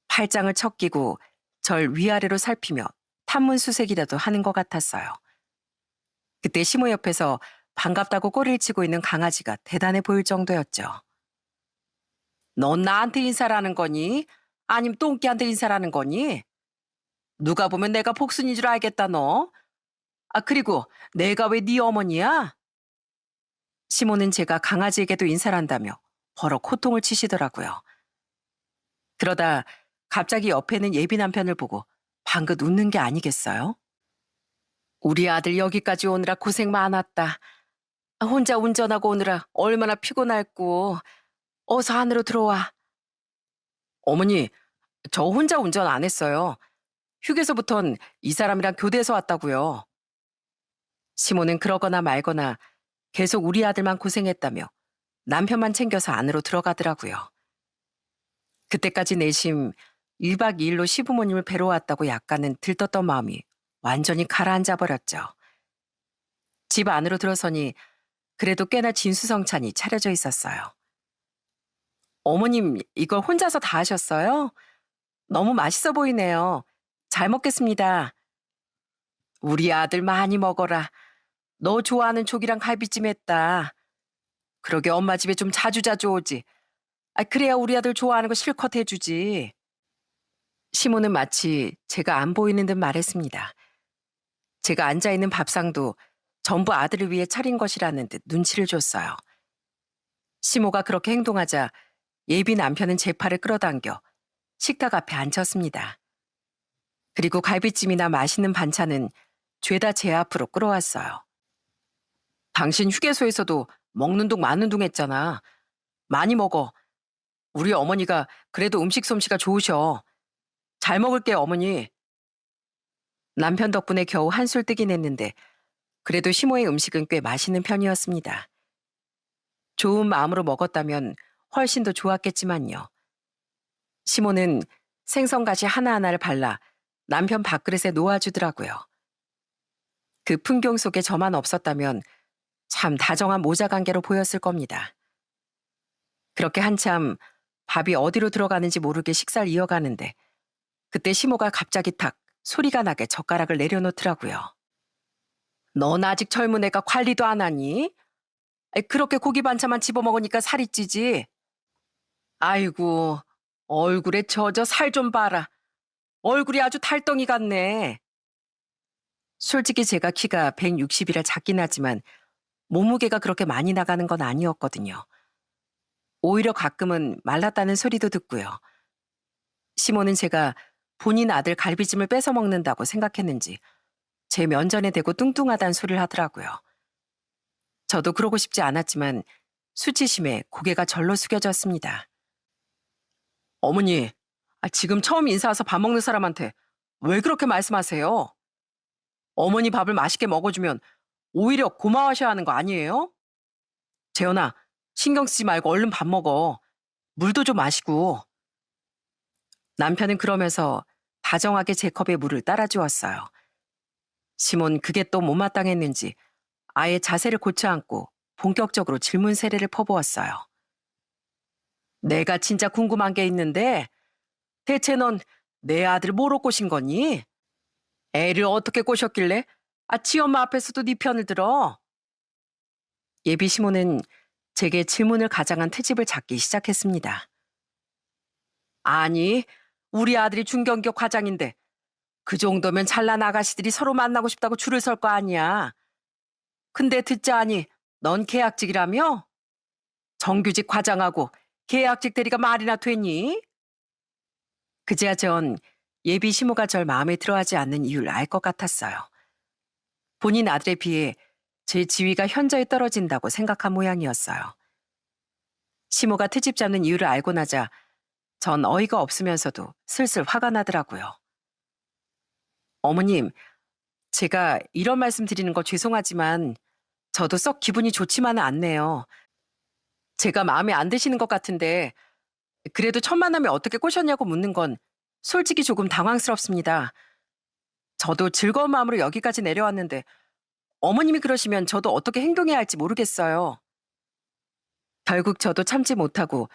팔짱을 척 끼고 절 위아래로 살피며 탐문수색이라도 하는 것 같았어요. 그때 시모 옆에서 반갑다고 꼬리를 치고 있는 강아지가 대단해 보일 정도였죠. 넌 나한테 인사를 하는 거니? 아님 똥개한테 인사를 하는 거니? 누가 보면 내가 복순인 줄 알겠다 너. 아 그리고 내가 왜 네 어머니야? 시모는 제가 강아지에게도 인사를 한다며 버럭 호통을 치시더라고요. 그러다 갑자기 옆에는 예비 남편을 보고 방긋 웃는 게 아니겠어요? 우리 아들 여기까지 오느라 고생 많았다. 혼자 운전하고 오느라 얼마나 피곤할고. 어서 안으로 들어와. 어머니, 저 혼자 운전 안 했어요. 휴게소부턴 이 사람이랑 교대해서 왔다고요. 시모는 그러거나 말거나 계속 우리 아들만 고생했다며 남편만 챙겨서 안으로 들어가더라고요. 그때까지 내심 1박 2일로 시부모님을 뵈러 왔다고 약간은 들떴던 마음이 완전히 가라앉아 버렸죠. 집 안으로 들어서니 그래도 꽤나 진수성찬이 차려져 있었어요. 어머님, 이걸 혼자서 다 하셨어요? 너무 맛있어 보이네요. 잘 먹겠습니다. 우리 아들 많이 먹어라. 너 좋아하는 족이랑 갈비찜 했다. 그러게 엄마 집에 좀 자주자주 오지. 그래야 우리 아들 좋아하는 거 실컷 해주지. 시모는 마치 제가 안 보이는 듯 말했습니다. 제가 앉아있는 밥상도 전부 아들을 위해 차린 것이라는 듯 눈치를 줬어요. 시모가 그렇게 행동하자 예비 남편은 제 팔을 끌어당겨 식탁 앞에 앉혔습니다. 그리고 갈비찜이나 맛있는 반찬은 죄다 제 앞으로 끌어왔어요. 당신 휴게소에서도 먹는 둥 마는 둥 했잖아. 많이 먹어. 우리 어머니가 그래도 음식 솜씨가 좋으셔. 잘 먹을게, 어머니. 남편 덕분에 겨우 한술 뜨긴 했는데 그래도 시모의 음식은 꽤 맛있는 편이었습니다. 좋은 마음으로 먹었다면 훨씬 더 좋았겠지만요. 시모는 생선가시 하나하나를 발라 남편 밥그릇에 놓아주더라고요. 그 풍경 속에 저만 없었다면 참 다정한 모자관계로 보였을 겁니다. 그렇게 한참 밥이 어디로 들어가는지 모르게 식사를 이어가는데 그때 시모가 갑자기 탁 소리가 나게 젓가락을 내려놓더라고요. 넌 아직 젊은 애가 관리도 안 하니? 그렇게 고기 반찬만 집어먹으니까 살이 찌지. 아이고, 얼굴에 저 살 좀 봐라. 얼굴이 아주 달덩이 같네. 솔직히 제가 키가 160이라 작긴 하지만 몸무게가 그렇게 많이 나가는 건 아니었거든요. 오히려 가끔은 말랐다는 소리도 듣고요. 시모는 제가 본인 아들 갈비찜을 뺏어 먹는다고 생각했는지 제 면전에 대고 뚱뚱하다는 소리를 하더라고요. 저도 그러고 싶지 않았지만 수치심에 고개가 절로 숙여졌습니다. 어머니, 지금 처음 인사 와서 밥 먹는 사람한테 왜 그렇게 말씀하세요? 어머니 밥을 맛있게 먹어주면 오히려 고마워하셔야 하는 거 아니에요? 재현아, 신경 쓰지 말고 얼른 밥 먹어. 물도 좀 마시고. 남편은 그러면서 다정하게 제 컵에 물을 따라주었어요. 시몬 그게 또 못마땅했는지 아예 자세를 고쳐앉고 본격적으로 질문 세례를 퍼부었어요. 내가 진짜 궁금한 게 있는데 대체 넌 내 아들 뭐로 꼬신 거니? 애를 어떻게 꼬셨길래 지엄마 앞에서도 네 편을 들어? 예비 시몬은 제게 질문을 가장한 트집을 잡기 시작했습니다. 아니, 우리 아들이 중견기업 과장인데 그 정도면 잘난 아가씨들이 서로 만나고 싶다고 줄을 설 거 아니야. 근데 듣자하니 넌 계약직이라며? 정규직 과장하고 계약직 대리가 말이나 되니? 그제야 전 예비 시모가 절 마음에 들어하지 않는 이유를 알 것 같았어요. 본인 아들에 비해 제 지위가 현저히 떨어진다고 생각한 모양이었어요. 시모가 트집 잡는 이유를 알고 나자 전 어이가 없으면서도 슬슬 화가 나더라고요. 어머님, 제가 이런 말씀 드리는 거 죄송하지만 저도 썩 기분이 좋지만은 않네요. 제가 마음에 안 드시는 것 같은데 그래도 첫 만남에 어떻게 꼬셨냐고 묻는 건 솔직히 조금 당황스럽습니다. 저도 즐거운 마음으로 여기까지 내려왔는데 어머님이 그러시면 저도 어떻게 행동해야 할지 모르겠어요. 결국 저도 참지 못하고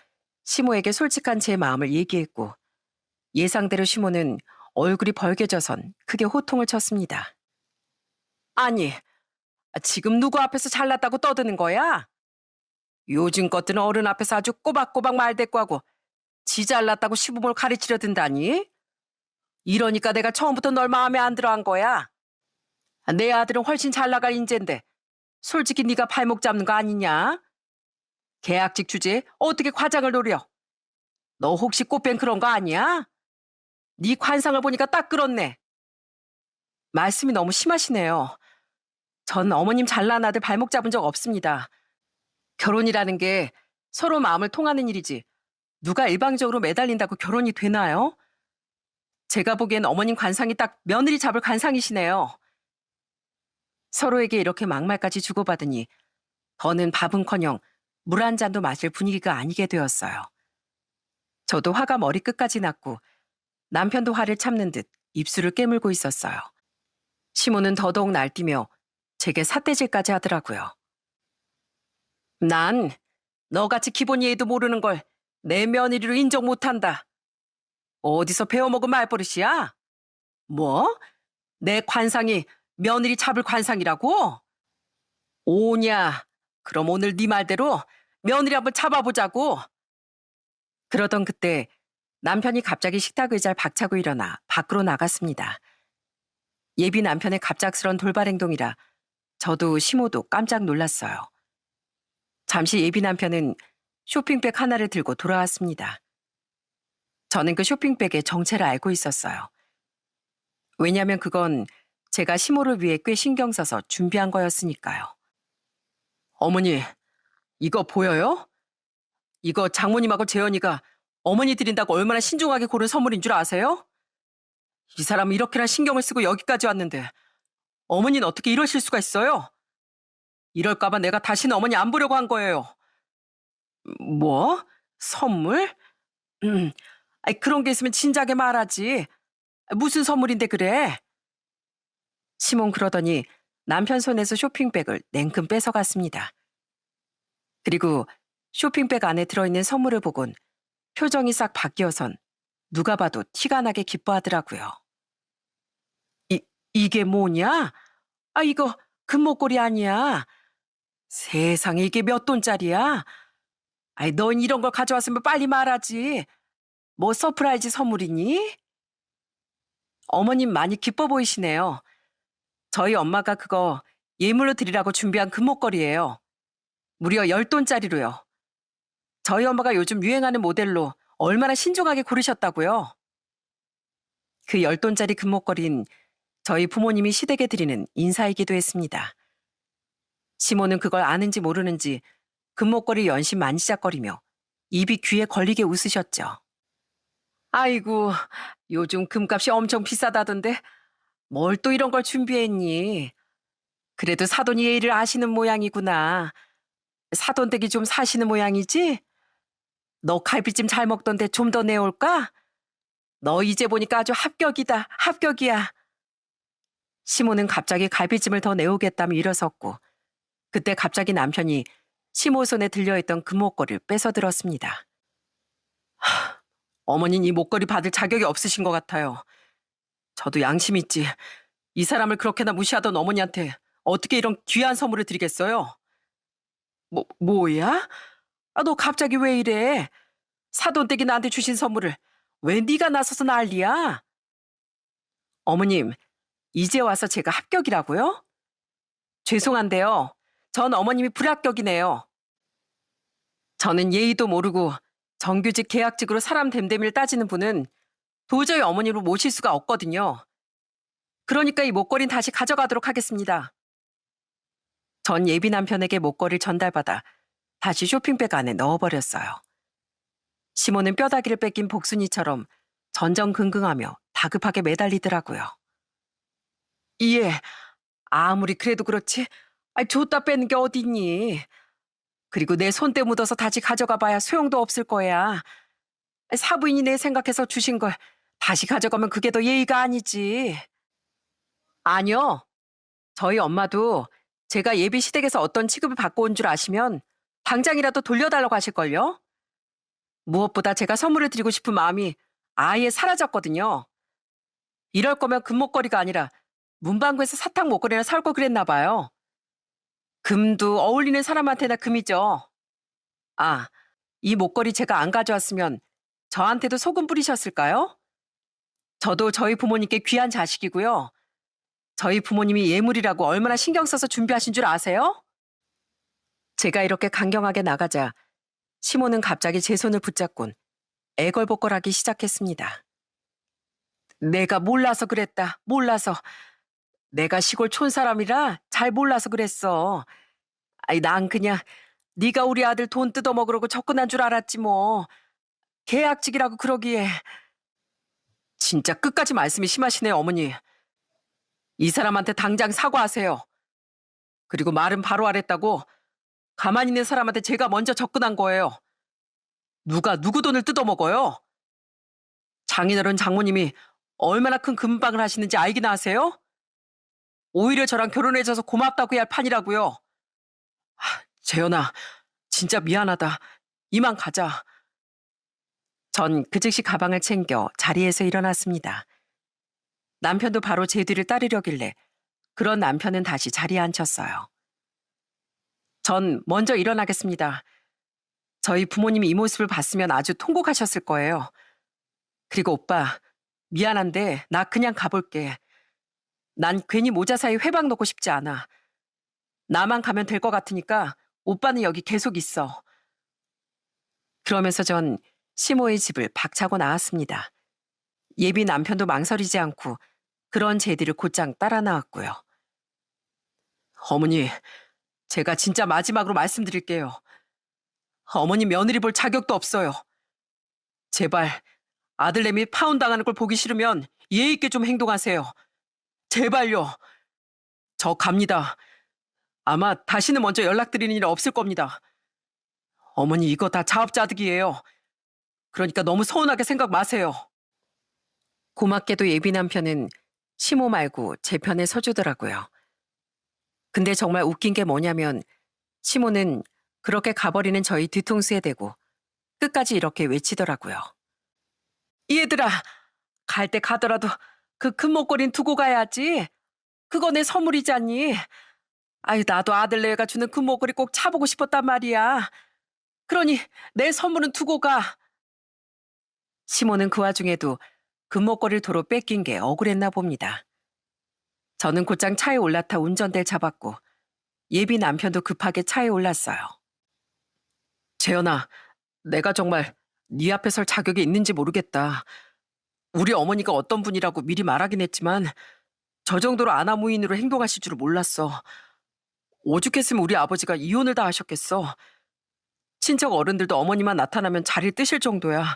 시모에게 솔직한 제 마음을 얘기했고 예상대로 시모는 얼굴이 벌개져선 크게 호통을 쳤습니다. 아니, 지금 누구 앞에서 잘났다고 떠드는 거야? 요즘 것들은 어른 앞에서 아주 꼬박꼬박 말대꾸하고 지 잘났다고 시부모를 가르치려 든다니? 이러니까 내가 처음부터 널 마음에 안 들어 한 거야. 내 아들은 훨씬 잘 나갈 인재인데 솔직히 네가 발목 잡는 거 아니냐? 계약직 주제에 어떻게 과장을 노려? 너 혹시 꽃뱀 그런 거 아니야? 네 관상을 보니까 딱 그렇네. 말씀이 너무 심하시네요. 전 어머님 잘난 아들 발목 잡은 적 없습니다. 결혼이라는 게 서로 마음을 통하는 일이지 누가 일방적으로 매달린다고 결혼이 되나요? 제가 보기엔 어머님 관상이 딱 며느리 잡을 관상이시네요. 서로에게 이렇게 막말까지 주고받으니 더는 밥은커녕 물 한 잔도 마실 분위기가 아니게 되었어요. 저도 화가 머리끝까지 났고 남편도 화를 참는 듯 입술을 깨물고 있었어요. 시모는 더더욱 날뛰며 제게 삿대질까지 하더라고요. 난 너같이 기본 예의도 모르는 걸 내 며느리로 인정 못한다. 어디서 배워먹은 말버릇이야? 뭐? 내 관상이 며느리 잡을 관상이라고? 오냐? 그럼 오늘 네 말대로 며느리 한번 잡아보자고. 그러던 그때 남편이 갑자기 식탁 의자를 박차고 일어나 밖으로 나갔습니다. 예비 남편의 갑작스런 돌발 행동이라 저도 시모도 깜짝 놀랐어요. 잠시 예비 남편은 쇼핑백 하나를 들고 돌아왔습니다. 저는 그 쇼핑백의 정체를 알고 있었어요. 왜냐하면 그건 제가 시모를 위해 꽤 신경 써서 준비한 거였으니까요. 어머니, 이거 보여요? 이거 장모님하고 재현이가 어머니 드린다고 얼마나 신중하게 고른 선물인 줄 아세요? 이 사람은 이렇게나 신경을 쓰고 여기까지 왔는데 어머니는 어떻게 이러실 수가 있어요? 이럴까봐 내가 다시는 어머니 안 보려고 한 거예요. 뭐? 선물? 음, 아이, 그런 게 있으면 진작에 말하지. 무슨 선물인데 그래? 시몬 그러더니 남편 손에서 쇼핑백을 냉큼 뺏어갔습니다. 그리고 쇼핑백 안에 들어있는 선물을 보곤 표정이 싹 바뀌어선 누가 봐도 티가 나게 기뻐하더라고요. 이게 뭐냐? 아, 이거 금목걸이 아니야. 세상에 이게 몇 돈짜리야? 아이, 넌 이런 걸 가져왔으면 빨리 말하지. 뭐 서프라이즈 선물이니? 어머님 많이 기뻐 보이시네요. 저희 엄마가 그거 예물로 드리라고 준비한 금목걸이에요. 무려 10돈짜리로요. 저희 엄마가 요즘 유행하는 모델로 얼마나 신중하게 고르셨다고요. 그 10돈짜리 금목걸이는 저희 부모님이 시댁에 드리는 인사이기도 했습니다. 시모는 그걸 아는지 모르는지 금목걸이 연신 만지작거리며 입이 귀에 걸리게 웃으셨죠. 아이고, 요즘 금값이 엄청 비싸다던데 뭘 또 이런 걸 준비했니? 그래도 사돈 예의를 아시는 모양이구나. 사돈댁이 좀 사시는 모양이지? 너 갈비찜 잘 먹던데 좀 더 내올까? 너 이제 보니까 아주 합격이다, 합격이야. 시모는 갑자기 갈비찜을 더 내오겠다며 일어섰고 그때 갑자기 남편이 시모 손에 들려있던 금목걸이를 뺏어들었습니다. 어머니는 이 목걸이 받을 자격이 없으신 것 같아요. 저도 양심 있지. 이 사람을 그렇게나 무시하던 어머니한테 어떻게 이런 귀한 선물을 드리겠어요? 뭐야? 아, 너 갑자기 왜 이래? 사돈댁이 나한테 주신 선물을 왜 네가 나서서 난리야? 어머님, 이제 와서 제가 합격이라고요? 죄송한데요. 전 어머님이 불합격이네요. 저는 예의도 모르고 정규직 계약직으로 사람 됨됨이를 따지는 분은 도저히 어머니로 모실 수가 없거든요. 그러니까 이 목걸이는 다시 가져가도록 하겠습니다. 전 예비 남편에게 목걸이를 전달받아 다시 쇼핑백 안에 넣어버렸어요. 시모는 뼈다귀를 뺏긴 복순이처럼 전전긍긍하며 다급하게 매달리더라고요. 예, 아무리 그래도 그렇지. 줬다 빼는 게 어딨니? 그리고 내 손때 묻어서 다시 가져가 봐야 소용도 없을 거야. 사부인이 내 생각해서 주신 걸 다시 가져가면 그게 더 예의가 아니지. 아니요. 저희 엄마도 제가 예비 시댁에서 어떤 취급을 받고 온 줄 아시면 당장이라도 돌려달라고 하실걸요? 무엇보다 제가 선물을 드리고 싶은 마음이 아예 사라졌거든요. 이럴 거면 금목걸이가 아니라 문방구에서 사탕 목걸이나 살 걸 그랬나 봐요. 금도 어울리는 사람한테나 금이죠. 아, 이 목걸이 제가 안 가져왔으면 저한테도 소금 뿌리셨을까요? 저도 저희 부모님께 귀한 자식이고요. 저희 부모님이 예물이라고 얼마나 신경 써서 준비하신 줄 아세요? 제가 이렇게 강경하게 나가자 시모는 갑자기 제 손을 붙잡곤 애걸복걸하기 시작했습니다. 내가 몰라서 그랬다. 몰라서. 내가 시골 촌사람이라 잘 몰라서 그랬어. 난 그냥 네가 우리 아들 돈 뜯어먹으려고 접근한 줄 알았지 뭐. 계약직이라고 그러기에. 진짜 끝까지 말씀이 심하시네요, 어머니. 이 사람한테 당장 사과하세요. 그리고 말은 바로 하랬다고 가만히 있는 사람한테 제가 먼저 접근한 거예요. 누가 누구 돈을 뜯어먹어요? 장인어른 장모님이 얼마나 큰 금방을 하시는지 알기나 하세요? 오히려 저랑 결혼해줘서 고맙다고 해야 할 판이라고요. 재현아, 진짜 미안하다. 이만 가자. 전 그 즉시 가방을 챙겨 자리에서 일어났습니다. 남편도 바로 제 뒤를 따르려길래 그런 남편은 다시 자리에 앉혔어요. 전 먼저 일어나겠습니다. 저희 부모님이 이 모습을 봤으면 아주 통곡하셨을 거예요. 그리고 오빠, 미안한데 나 그냥 가볼게. 난 괜히 모자 사이 회방 놓고 싶지 않아. 나만 가면 될 것 같으니까 오빠는 여기 계속 있어. 그러면서 전 시모의 집을 박차고 나왔습니다. 예비 남편도 망설이지 않고 그런 제 뒤를 곧장 따라 나왔고요. 어머니, 제가 진짜 마지막으로 말씀드릴게요. 어머니 며느리 볼 자격도 없어요. 제발 아들내미 파혼당하는 걸 보기 싫으면 예의 있게 좀 행동하세요. 제발요. 저 갑니다. 아마 다시는 먼저 연락드리는 일 없을 겁니다. 어머니 이거 다 자업자득이에요. 그러니까 너무 서운하게 생각 마세요. 고맙게도 예비 남편은 시모 말고 제 편에 서주더라고요. 근데 정말 웃긴 게 뭐냐면 시모는 그렇게 가버리는 저희 뒤통수에 대고 끝까지 이렇게 외치더라고요. 얘들아, 갈 때 가더라도 그 금목걸이는 두고 가야지. 그거 내 선물이잖니. 아유, 나도 아들내가 주는 금목걸이 꼭 차보고 싶었단 말이야. 그러니 내 선물은 두고 가. 시모는 그 와중에도 금목걸이를 도로 뺏긴 게 억울했나 봅니다. 저는 곧장 차에 올라타 운전대를 잡았고 예비 남편도 급하게 차에 올랐어요. 재현아, 내가 정말 네 앞에 설 자격이 있는지 모르겠다. 우리 어머니가 어떤 분이라고 미리 말하긴 했지만 저 정도로 아나무인으로 행동하실 줄은 몰랐어. 오죽했으면 우리 아버지가 이혼을 다 하셨겠어. 친척 어른들도 어머니만 나타나면 자리를 뜨실 정도야.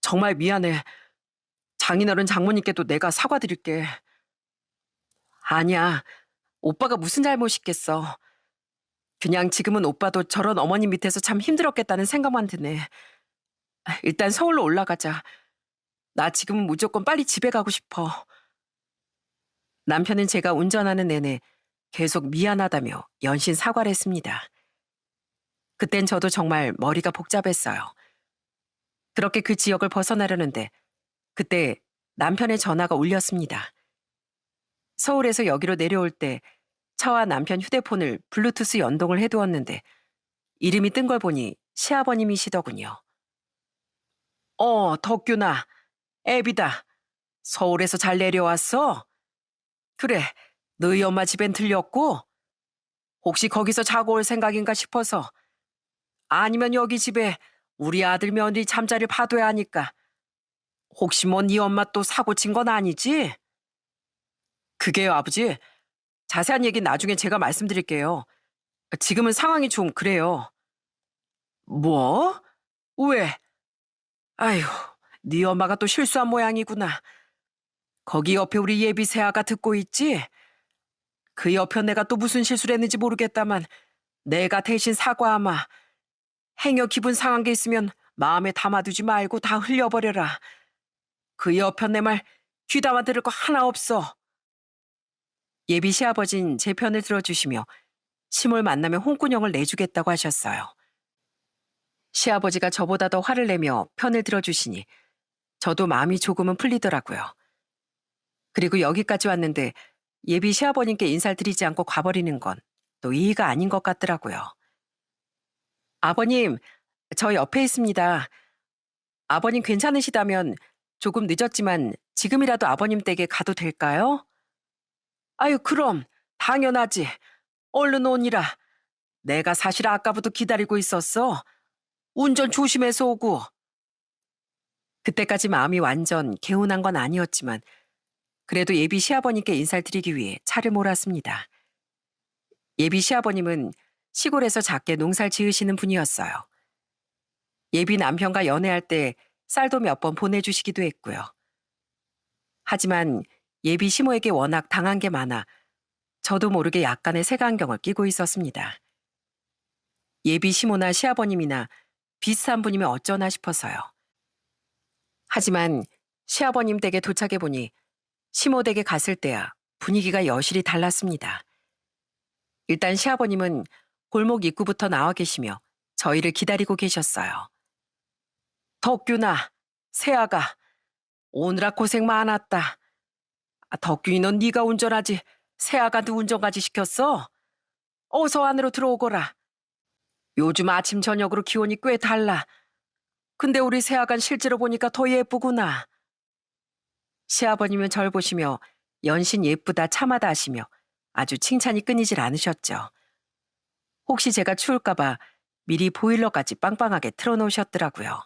정말 미안해. 장인어른 장모님께도 내가 사과드릴게. 아니야. 오빠가 무슨 잘못이 있겠어. 그냥 지금은 오빠도 저런 어머님 밑에서 참 힘들었겠다는 생각만 드네. 일단 서울로 올라가자. 나 지금은 무조건 빨리 집에 가고 싶어. 남편은 제가 운전하는 내내 계속 미안하다며 연신 사과를 했습니다. 그땐 저도 정말 머리가 복잡했어요. 그렇게 그 지역을 벗어나려는데 그때 남편의 전화가 울렸습니다. 서울에서 여기로 내려올 때 차와 남편 휴대폰을 블루투스 연동을 해두었는데 이름이 뜬 걸 보니 시아버님이시더군요. 덕균아, 애비다. 서울에서 잘 내려왔어? 그래, 너희 엄마 집엔 들렸고? 혹시 거기서 자고 올 생각인가 싶어서. 아니면 여기 집에 우리 아들 며느리 잠자리를 봐둬야 하니까. 혹시 뭐 네 엄마 또 사고 친 건 아니지? 그게요, 아버지. 자세한 얘기는 나중에 제가 말씀드릴게요. 지금은 상황이 좀 그래요. 뭐? 왜? 아휴, 네 엄마가 또 실수한 모양이구나. 거기 옆에 우리 예비 새아가 듣고 있지? 그 옆에 내가 또 무슨 실수를 했는지 모르겠다만 내가 대신 사과하마. 행여 기분 상한 게 있으면 마음에 담아두지 말고 다 흘려버려라. 그 옆에 내 말 귀담아 들을 거 하나 없어. 예비 시아버진 제 편을 들어주시며 시몰 만나면 홍군형을 내주겠다고 하셨어요. 시아버지가 저보다 더 화를 내며 편을 들어주시니 저도 마음이 조금은 풀리더라고요. 그리고 여기까지 왔는데 예비 시아버님께 인사를 드리지 않고 가버리는 건 또 이의가 아닌 것 같더라고요. 아버님, 저 옆에 있습니다. 아버님 괜찮으시다면 조금 늦었지만 지금이라도 아버님 댁에 가도 될까요? 아유, 그럼 당연하지. 얼른 오니라. 내가 사실 아까부터 기다리고 있었어. 운전 조심해서 오고. 그때까지 마음이 완전 개운한 건 아니었지만 그래도 예비 시아버님께 인사를 드리기 위해 차를 몰았습니다. 예비 시아버님은 시골에서 작게 농사를 지으시는 분이었어요. 예비 남편과 연애할 때 쌀도 몇 번 보내주시기도 했고요. 하지만 예비 시모에게 워낙 당한 게 많아 저도 모르게 약간의 색안경을 끼고 있었습니다. 예비 시모나 시아버님이나 비슷한 분이면 어쩌나 싶어서요. 하지만 시아버님 댁에 도착해보니 시모 댁에 갔을 때야 분위기가 여실히 달랐습니다. 일단 시아버님은 골목 입구부터 나와 계시며 저희를 기다리고 계셨어요. 덕균아, 세아가, 오느라 고생 많았다. 덕균이 넌 네가 운전하지 세아가한테 운전까지 시켰어? 어서 안으로 들어오거라. 요즘 아침 저녁으로 기온이 꽤 달라. 근데 우리 세아간 실제로 보니까 더 예쁘구나. 시아버님은 절 보시며 연신 예쁘다 참하다 하시며 아주 칭찬이 끊이질 않으셨죠. 혹시 제가 추울까봐 미리 보일러까지 빵빵하게 틀어놓으셨더라고요.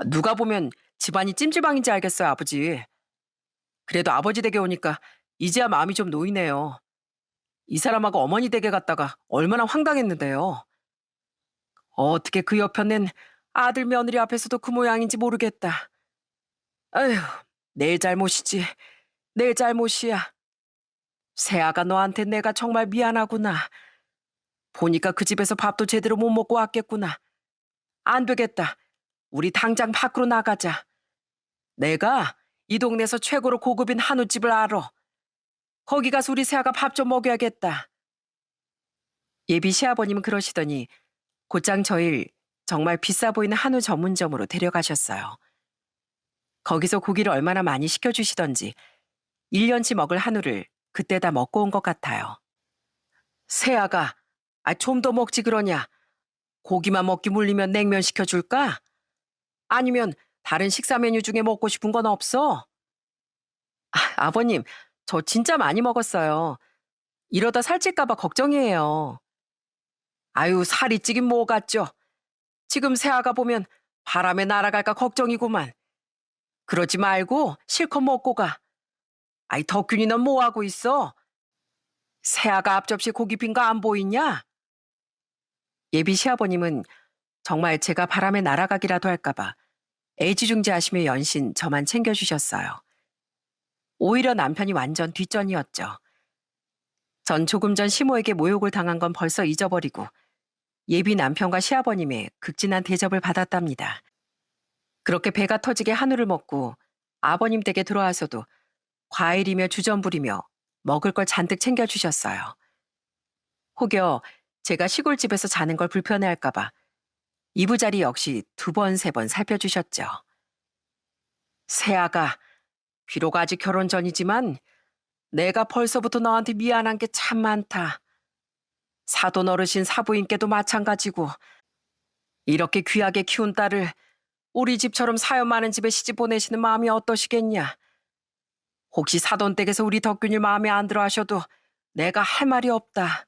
누가 보면 집안이 찜질방인지 알겠어요, 아버지. 그래도 아버지 댁에 오니까 이제야 마음이 좀 놓이네요. 이 사람하고 어머니 댁에 갔다가 얼마나 황당했는데요. 어떻게 그 여편낸 아들 며느리 앞에서도 그 모양인지 모르겠다. 아휴, 내 잘못이지. 내 잘못이야. 세아가 너한테 내가 정말 미안하구나. 보니까 그 집에서 밥도 제대로 못 먹고 왔겠구나. 안 되겠다. 우리 당장 밖으로 나가자. 내가 이 동네에서 최고로 고급인 한우집을 알아. 거기 가서 우리 세아가 밥 좀 먹여야겠다. 예비 시아버님은 그러시더니 곧장 저희 정말 비싸 보이는 한우 전문점으로 데려가셨어요. 거기서 고기를 얼마나 많이 시켜주시던지 1년치 먹을 한우를 그때 다 먹고 온 것 같아요. 세아가, 좀 더 먹지 그러냐? 고기만 먹기 물리면 냉면 시켜줄까? 아니면 다른 식사 메뉴 중에 먹고 싶은 건 없어? 아버님, 저 진짜 많이 먹었어요. 이러다 살찔까봐 걱정이에요. 아유, 살이 찌긴 뭐 같죠? 지금 세아가 보면 바람에 날아갈까 걱정이구만. 그러지 말고 실컷 먹고 가. 덕균이 넌 뭐 하고 있어? 세아가 앞접시 고기 빈 거 안 보이냐? 예비 시아버님은 정말 제가 바람에 날아가기라도 할까봐 애지중지하시며 연신 저만 챙겨주셨어요. 오히려 남편이 완전 뒷전이었죠. 전 조금 전 시모에게 모욕을 당한 건 벌써 잊어버리고 예비 남편과 시아버님의 극진한 대접을 받았답니다. 그렇게 배가 터지게 한우를 먹고 아버님 댁에 들어와서도 과일이며 주전부리며 먹을 걸 잔뜩 챙겨주셨어요. 혹여 제가 시골집에서 자는 걸 불편해할까봐 이부자리 역시 2번, 3번 살펴주셨죠. 세아가, 비록 아직 결혼 전이지만 내가 벌써부터 너한테 미안한 게 참 많다. 사돈 어르신 사부인께도 마찬가지고 이렇게 귀하게 키운 딸을 우리 집처럼 사연 많은 집에 시집 보내시는 마음이 어떠시겠냐. 혹시 사돈 댁에서 우리 덕균이 마음에 안 들어 하셔도 내가 할 말이 없다.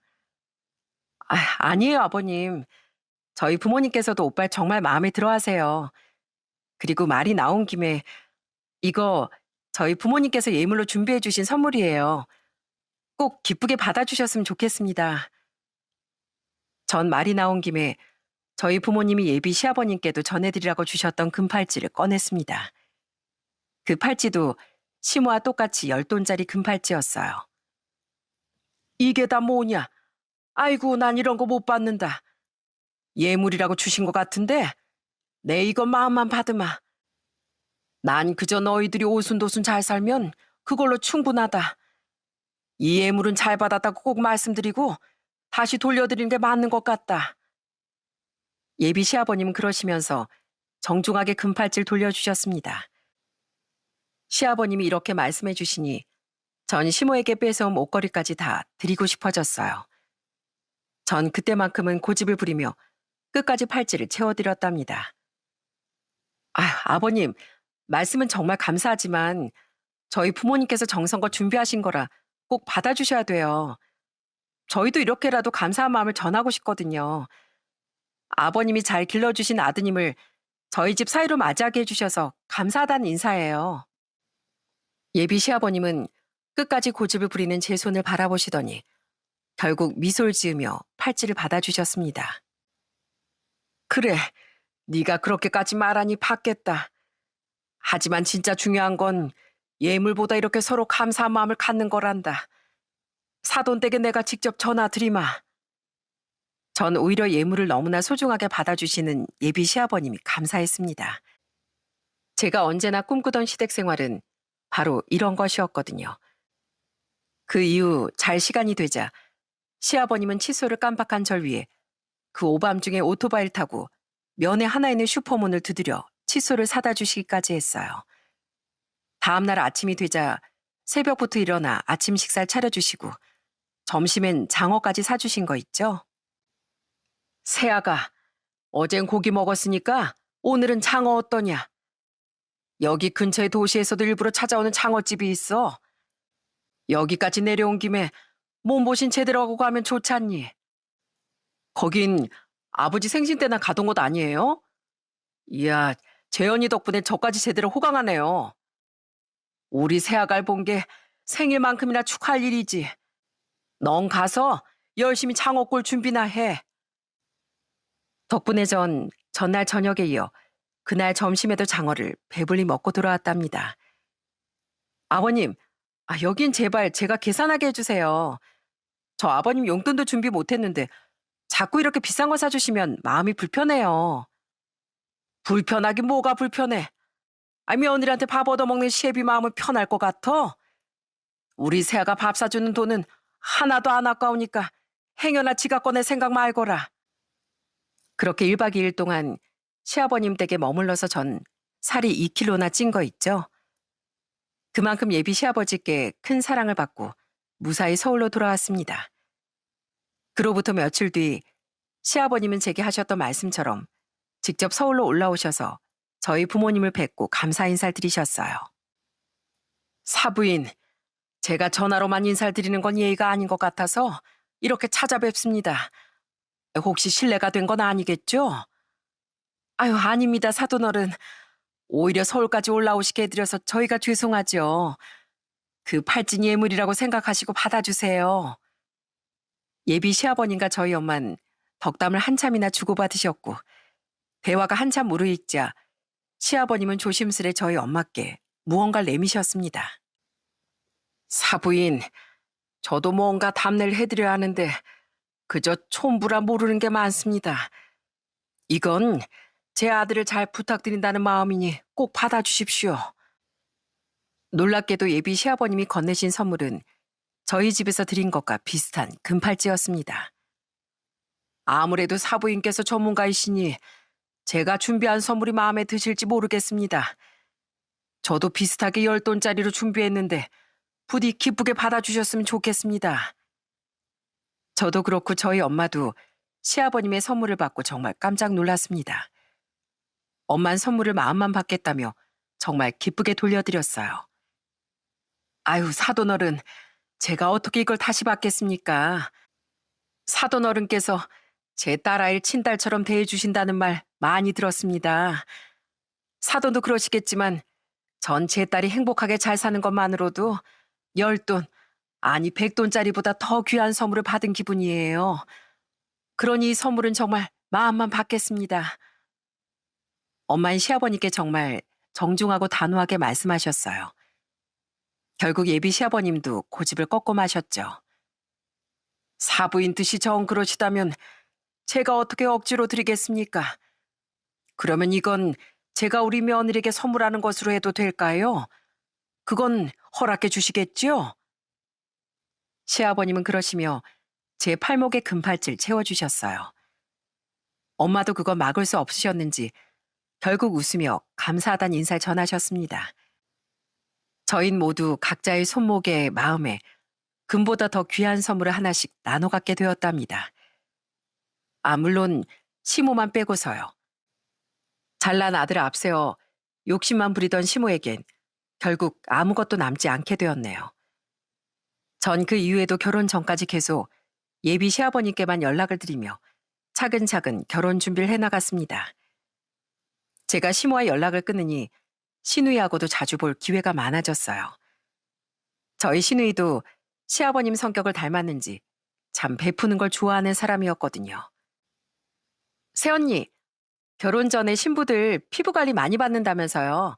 아니에요, 아버님. 저희 부모님께서도 오빠를 정말 마음에 들어 하세요. 그리고 말이 나온 김에 이거 저희 부모님께서 예물로 준비해 주신 선물이에요. 꼭 기쁘게 받아주셨으면 좋겠습니다. 전 말이 나온 김에 저희 부모님이 예비 시아버님께도 전해드리라고 주셨던 금팔찌를 꺼냈습니다. 그 팔찌도 시모와 똑같이 10돈짜리 금팔찌였어요. 이게 다 뭐냐? 아이고, 난 이런 거 못 받는다. 예물이라고 주신 것 같은데 내 이거 마음만 받으마. 난 그저 너희들이 오순도순 잘 살면 그걸로 충분하다. 이 예물은 잘 받았다고 꼭 말씀드리고 다시 돌려드리는 게 맞는 것 같다. 예비 시아버님은 그러시면서 정중하게 금팔찌를 돌려주셨습니다. 시아버님이 이렇게 말씀해 주시니 전 시모에게 뺏어온 옷걸이까지 다 드리고 싶어졌어요. 전 그때만큼은 고집을 부리며 끝까지 팔찌를 채워드렸답니다. 아버님, 말씀은 정말 감사하지만 저희 부모님께서 정성껏 준비하신 거라 꼭 받아주셔야 돼요. 저희도 이렇게라도 감사한 마음을 전하고 싶거든요. 아버님이 잘 길러주신 아드님을 저희 집 사이로 맞이하게 해주셔서 감사하다는 인사예요. 예비 시아버님은 끝까지 고집을 부리는 제 손을 바라보시더니 결국 미소를 지으며 팔찌를 받아주셨습니다. 그래, 네가 그렇게까지 말하니 받겠다. 하지만 진짜 중요한 건 예물보다 이렇게 서로 감사한 마음을 갖는 거란다. 사돈댁에 내가 직접 전화 드리마. 전 오히려 예물을 너무나 소중하게 받아주시는 예비 시아버님이 감사했습니다. 제가 언제나 꿈꾸던 시댁 생활은 바로 이런 것이었거든요. 그 이후 잘 시간이 되자 시아버님은 칫솔을 깜빡한 절 위에 그 오밤중에 오토바이를 타고 면에 하나 있는 슈퍼문을 두드려 칫솔을 사다 주시기까지 했어요. 다음날 아침이 되자 새벽부터 일어나 아침 식사를 차려주시고 점심엔 장어까지 사주신 거 있죠? 새아가 어젠 고기 먹었으니까 오늘은 장어 어떠냐? 여기 근처의 도시에서도 일부러 찾아오는 장어집이 있어. 여기까지 내려온 김에 몸보신 제대로 하고 가면 좋지 않니? 거긴 아버지 생신 때나 가던 곳 아니에요? 이야, 재현이 덕분에 저까지 제대로 호강하네요. 우리 새아갈 본 게 생일만큼이나 축하할 일이지. 넌 가서 열심히 장어골 준비나 해. 덕분에 전날 저녁에 이어 그날 점심에도 장어를 배불리 먹고 돌아왔답니다. 아버님, 여긴 제발 제가 계산하게 해주세요. 저 아버님 용돈도 준비 못했는데 자꾸 이렇게 비싼 거 사주시면 마음이 불편해요. 불편하긴 뭐가 불편해. 며느리한테 밥 얻어먹는 시애비 마음은 편할 것 같아? 우리 새아가 밥 사주는 돈은 하나도 안 아까우니까 행여나 지가 꺼낼 생각 말거라. 그렇게 1박 2일 동안 시아버님 댁에 머물러서 전 살이 2kg나 찐 거 있죠. 그만큼 예비 시아버지께 큰 사랑을 받고 무사히 서울로 돌아왔습니다. 그로부터 며칠 뒤 시아버님은 제게 하셨던 말씀처럼 직접 서울로 올라오셔서 저희 부모님을 뵙고 감사 인사를 드리셨어요. 사부인, 제가 전화로만 인사를 드리는 건 예의가 아닌 것 같아서 이렇게 찾아뵙습니다. 혹시 실례가 된 건 아니겠죠? 아닙니다, 사돈어른. 오히려 서울까지 올라오시게 해드려서 저희가 죄송하죠. 그 팔찐 예물이라고 생각하시고 받아주세요. 예비 시아버님과 저희 엄만 덕담을 한참이나 주고받으셨고 대화가 한참 무르익자 시아버님은 조심스레 저희 엄마께 무언가를 내미셨습니다. 사부인, 저도 뭔가 답례를 해드려야 하는데 그저 촌부라 모르는 게 많습니다. 이건 제 아들을 잘 부탁드린다는 마음이니 꼭 받아주십시오. 놀랍게도 예비 시아버님이 건네신 선물은 저희 집에서 드린 것과 비슷한 금팔찌였습니다. 아무래도 사부인께서 전문가이시니 제가 준비한 선물이 마음에 드실지 모르겠습니다. 저도 비슷하게 10돈짜리로 준비했는데 부디 기쁘게 받아주셨으면 좋겠습니다. 저도 그렇고 저희 엄마도 시아버님의 선물을 받고 정말 깜짝 놀랐습니다. 엄만 선물을 마음만 받겠다며 정말 기쁘게 돌려드렸어요. 사돈어른, 제가 어떻게 이걸 다시 받겠습니까? 사돈어른께서 제 딸아이를 친딸처럼 대해주신다는 말 많이 들었습니다. 사돈도 그러시겠지만 전 제 딸이 행복하게 잘 사는 것만으로도 10돈, 아니 100돈짜리보다 더 귀한 선물을 받은 기분이에요. 그러니 이 선물은 정말 마음만 받겠습니다. 엄마는 시아버님께 정말 정중하고 단호하게 말씀하셨어요. 결국 예비 시아버님도 고집을 꺾고 마셨죠. 사부인 뜻이 정 그러시다면 제가 어떻게 억지로 드리겠습니까? 그러면 이건 제가 우리 며느리에게 선물하는 것으로 해도 될까요? 그건 허락해 주시겠죠? 시아버님은 그러시며 제 팔목에 금팔찌를 채워주셨어요. 엄마도 그거 막을 수 없으셨는지 결국 웃으며 감사하다는 인사를 전하셨습니다. 저흰 모두 각자의 손목에 마음에 금보다 더 귀한 선물을 하나씩 나눠 갖게 되었답니다. 물론 시모만 빼고서요. 잘난 아들을 앞세워 욕심만 부리던 시모에겐 결국 아무것도 남지 않게 되었네요. 전 그 이후에도 결혼 전까지 계속 예비 시아버님께만 연락을 드리며 차근차근 결혼 준비를 해나갔습니다. 제가 시모와 연락을 끊으니 시누이하고도 자주 볼 기회가 많아졌어요. 저희 시누이도 시아버님 성격을 닮았는지 참 베푸는 걸 좋아하는 사람이었거든요. 새언니, 결혼 전에 신부들 피부 관리 많이 받는다면서요.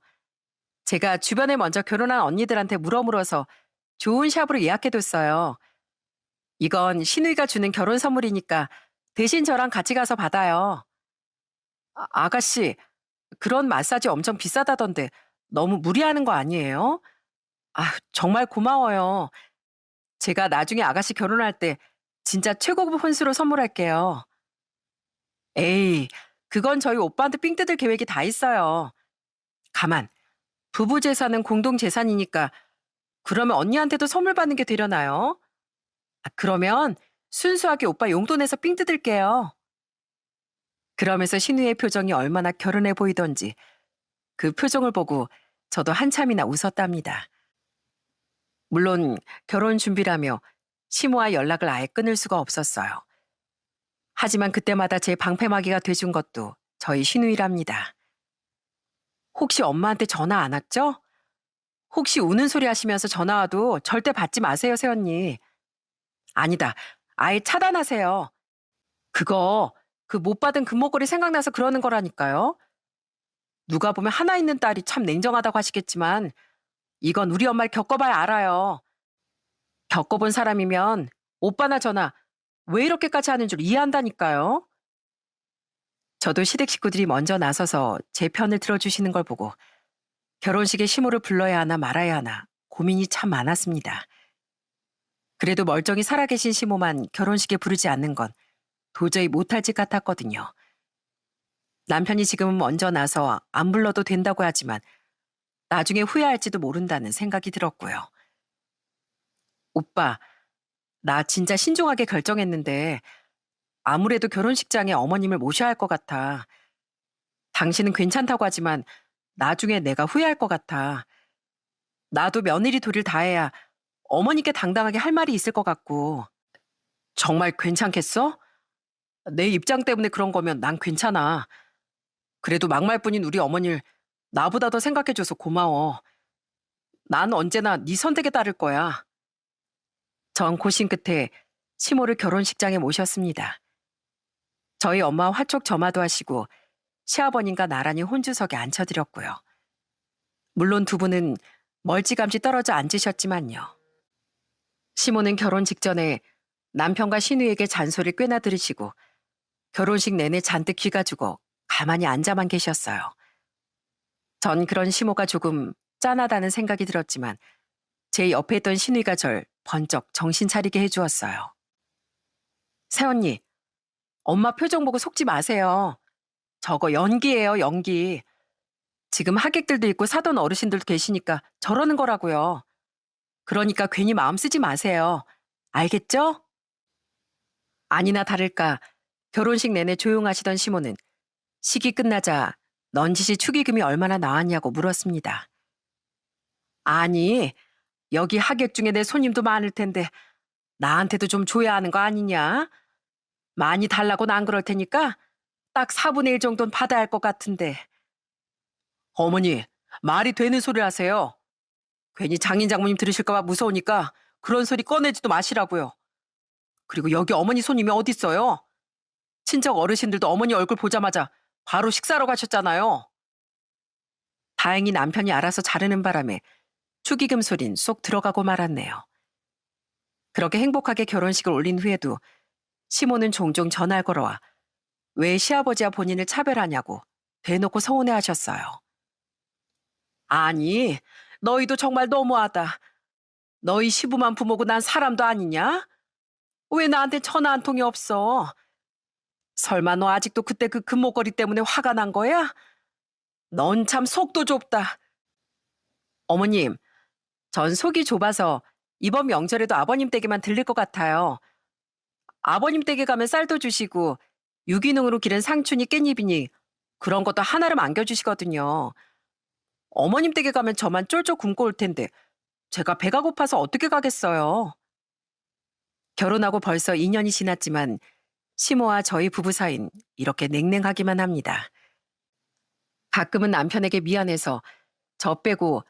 제가 주변에 먼저 결혼한 언니들한테 물어물어서 좋은 샵으로 예약해뒀어요. 이건 시누이가 주는 결혼 선물이니까 대신 저랑 같이 가서 받아요. 아가씨, 그런 마사지 엄청 비싸다던데 너무 무리하는 거 아니에요? 정말 고마워요. 제가 나중에 아가씨 결혼할 때 진짜 최고급 혼수로 선물할게요. 에이, 그건 저희 오빠한테 삥 뜯을 계획이 다 있어요. 가만, 부부 재산은 공동 재산이니까 그러면 언니한테도 선물 받는 게 되려나요? 그러면 순수하게 오빠 용돈 내서 삥 뜯을게요. 그러면서 신우의 표정이 얼마나 결혼해 보이던지 그 표정을 보고 저도 한참이나 웃었답니다. 물론 결혼 준비라며 시모와 연락을 아예 끊을 수가 없었어요. 하지만 그때마다 제 방패막이가 돼준 것도 저희 신우이랍니다. 혹시 엄마한테 전화 안 왔죠? 혹시 우는 소리 하시면서 전화 와도 절대 받지 마세요, 새언니. 아니다. 아예 차단하세요. 그거 그 못 받은 금목걸이 생각나서 그러는 거라니까요. 누가 보면 하나 있는 딸이 참 냉정하다고 하시겠지만 이건 우리 엄마를 겪어봐야 알아요. 겪어본 사람이면 오빠나 저나 왜 이렇게까지 하는 줄 이해한다니까요. 저도 시댁 식구들이 먼저 나서서 제 편을 들어주시는 걸 보고 결혼식에 시모를 불러야 하나 말아야 하나 고민이 참 많았습니다. 그래도 멀쩡히 살아계신 시모만 결혼식에 부르지 않는 건 도저히 못할 짓 같았거든요. 남편이 지금은 먼저 나서 안 불러도 된다고 하지만 나중에 후회할지도 모른다는 생각이 들었고요. 오빠, 나 진짜 신중하게 결정했는데 아무래도 결혼식장에 어머님을 모셔야 할 것 같아. 당신은 괜찮다고 하지만 나중에 내가 후회할 것 같아. 나도 며느리 도리를 다해야 어머니께 당당하게 할 말이 있을 것 같고. 정말 괜찮겠어? 내 입장 때문에 그런 거면 난 괜찮아. 그래도 막말뿐인 우리 어머니를 나보다 더 생각해줘서 고마워. 난 언제나 네 선택에 따를 거야. 전 고심 끝에 시모를 결혼식장에 모셨습니다. 저희 엄마 화촉 점화도 하시고 시아버님과 나란히 혼주석에 앉혀드렸고요. 물론 두 분은 멀찌감치 떨어져 앉으셨지만요. 시모는 결혼 직전에 남편과 신우에게 잔소리를 꽤나 들으시고 결혼식 내내 잔뜩 귀가 주고 가만히 앉아만 계셨어요. 전 그런 시모가 조금 짠하다는 생각이 들었지만 제 옆에 있던 신우이가 절 번쩍 정신 차리게 해주었어요. 새언니, 엄마 표정 보고 속지 마세요. 저거 연기예요, 연기. 지금 하객들도 있고 사돈 어르신들도 계시니까 저러는 거라고요. 그러니까 괜히 마음 쓰지 마세요. 알겠죠? 아니나 다를까 결혼식 내내 조용하시던 시모는 식이 끝나자 넌지시 축의금이 얼마나 나왔냐고 물었습니다. 아니, 여기 하객 중에 내 손님도 많을 텐데 나한테도 좀 줘야 하는 거 아니냐? 많이 달라고는 안 그럴 테니까 딱 4분의 1 정도는 받아야 할 것 같은데. 어머니, 말이 되는 소리 하세요. 괜히 장인 장모님 들으실까 봐 무서우니까 그런 소리 꺼내지도 마시라고요. 그리고 여기 어머니 손님이 어딨어요? 친척 어르신들도 어머니 얼굴 보자마자 바로 식사하러 가셨잖아요. 다행히 남편이 알아서 자르는 바람에 축의금 소린 쏙 들어가고 말았네요. 그렇게 행복하게 결혼식을 올린 후에도 시모는 종종 전화를 걸어와 왜 시아버지와 본인을 차별하냐고 대놓고 서운해하셨어요. 아니, 너희도 정말 너무하다. 너희 시부만 부모고 난 사람도 아니냐? 왜 나한테 전화 한 통이 없어? 설마 너 아직도 그때 그 금목걸이 때문에 화가 난 거야? 넌 참 속도 좁다. 어머님, 전 속이 좁아서 이번 명절에도 아버님 댁에만 들릴 것 같아요. 아버님 댁에 가면 쌀도 주시고 유기농으로 기른 상추니 깻잎이니 그런 것도 하나를 안겨주시거든요. 어머님 댁에 가면 저만 쫄쫄 굶고 올 텐데 제가 배가 고파서 어떻게 가겠어요. 결혼하고 벌써 2년이 지났지만 시모와 저희 부부 사이는 이렇게 냉랭하기만 합니다. 가끔은 남편에게 미안해서 저 빼고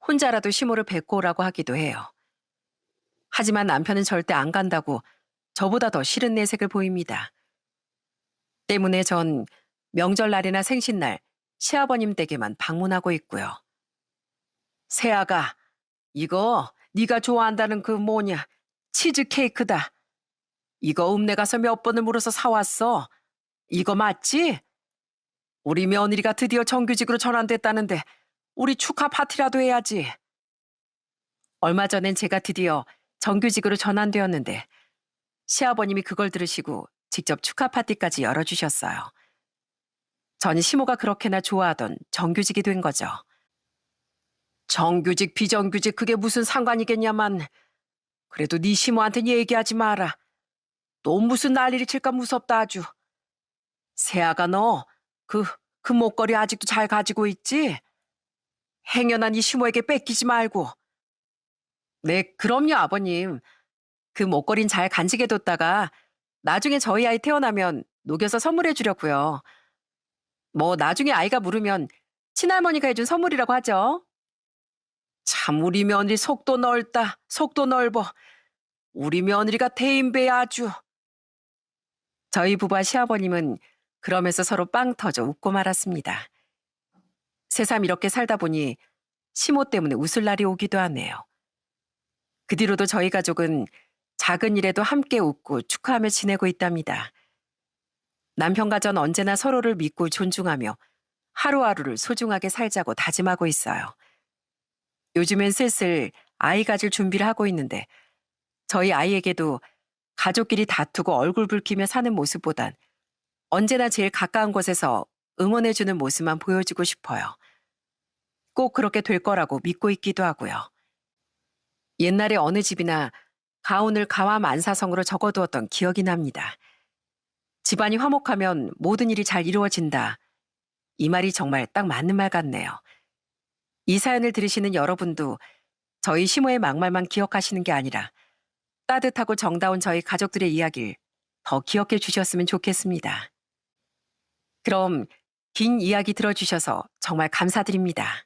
혼자라도 시모를 뵙고 오라고 하기도 해요. 하지만 남편은 절대 안 간다고 저보다 더 싫은 내색을 보입니다. 때문에 전 명절날이나 생신날 시아버님 댁에만 방문하고 있고요. 새아가, 이거 네가 좋아한다는 그 뭐냐, 치즈케이크다. 이거 읍내 가서 몇 번을 물어서 사왔어. 이거 맞지? 우리 며느리가 드디어 정규직으로 전환됐다는데 우리 축하 파티라도 해야지. 얼마 전엔 제가 드디어 정규직으로 전환되었는데 시아버님이 그걸 들으시고 직접 축하 파티까지 열어주셨어요. 전 시모가 그렇게나 좋아하던 정규직이 된 거죠. 정규직, 비정규직 그게 무슨 상관이겠냐만. 그래도 네 시모한텐 얘기하지 마라. 또 무슨 난리를 칠까 무섭다 아주. 세아가 너 그 목걸이 아직도 잘 가지고 있지? 행여나 네 시모에게 뺏기지 말고. 네, 그럼요 아버님. 그 목걸이는 잘 간직해뒀다가 나중에 저희 아이 태어나면 녹여서 선물해 주려고요. 뭐 나중에 아이가 물으면 친할머니가 해준 선물이라고 하죠. 참 우리 며느리 속도 넓다. 속도 넓어. 우리 며느리가 대인배야 아주. 저희 부부와 시아버님은 그러면서 서로 빵 터져 웃고 말았습니다. 새삼 이렇게 살다 보니 시모 때문에 웃을 날이 오기도 하네요. 그 뒤로도 저희 가족은 작은 일에도 함께 웃고 축하하며 지내고 있답니다. 남편과 전 언제나 서로를 믿고 존중하며 하루하루를 소중하게 살자고 다짐하고 있어요. 요즘엔 슬슬 아이 가질 준비를 하고 있는데 저희 아이에게도 가족끼리 다투고 얼굴 붉히며 사는 모습보단 언제나 제일 가까운 곳에서 응원해주는 모습만 보여주고 싶어요. 꼭 그렇게 될 거라고 믿고 있기도 하고요. 옛날에 어느 집이나 가온을 가와 만사성으로 적어두었던 기억이 납니다. 집안이 화목하면 모든 일이 잘 이루어진다. 이 말이 정말 딱 맞는 말 같네요. 이 사연을 들으시는 여러분도 저희 시모의 막말만 기억하시는 게 아니라 따뜻하고 정다운 저희 가족들의 이야기를 더 기억해 주셨으면 좋겠습니다. 그럼 긴 이야기 들어주셔서 정말 감사드립니다.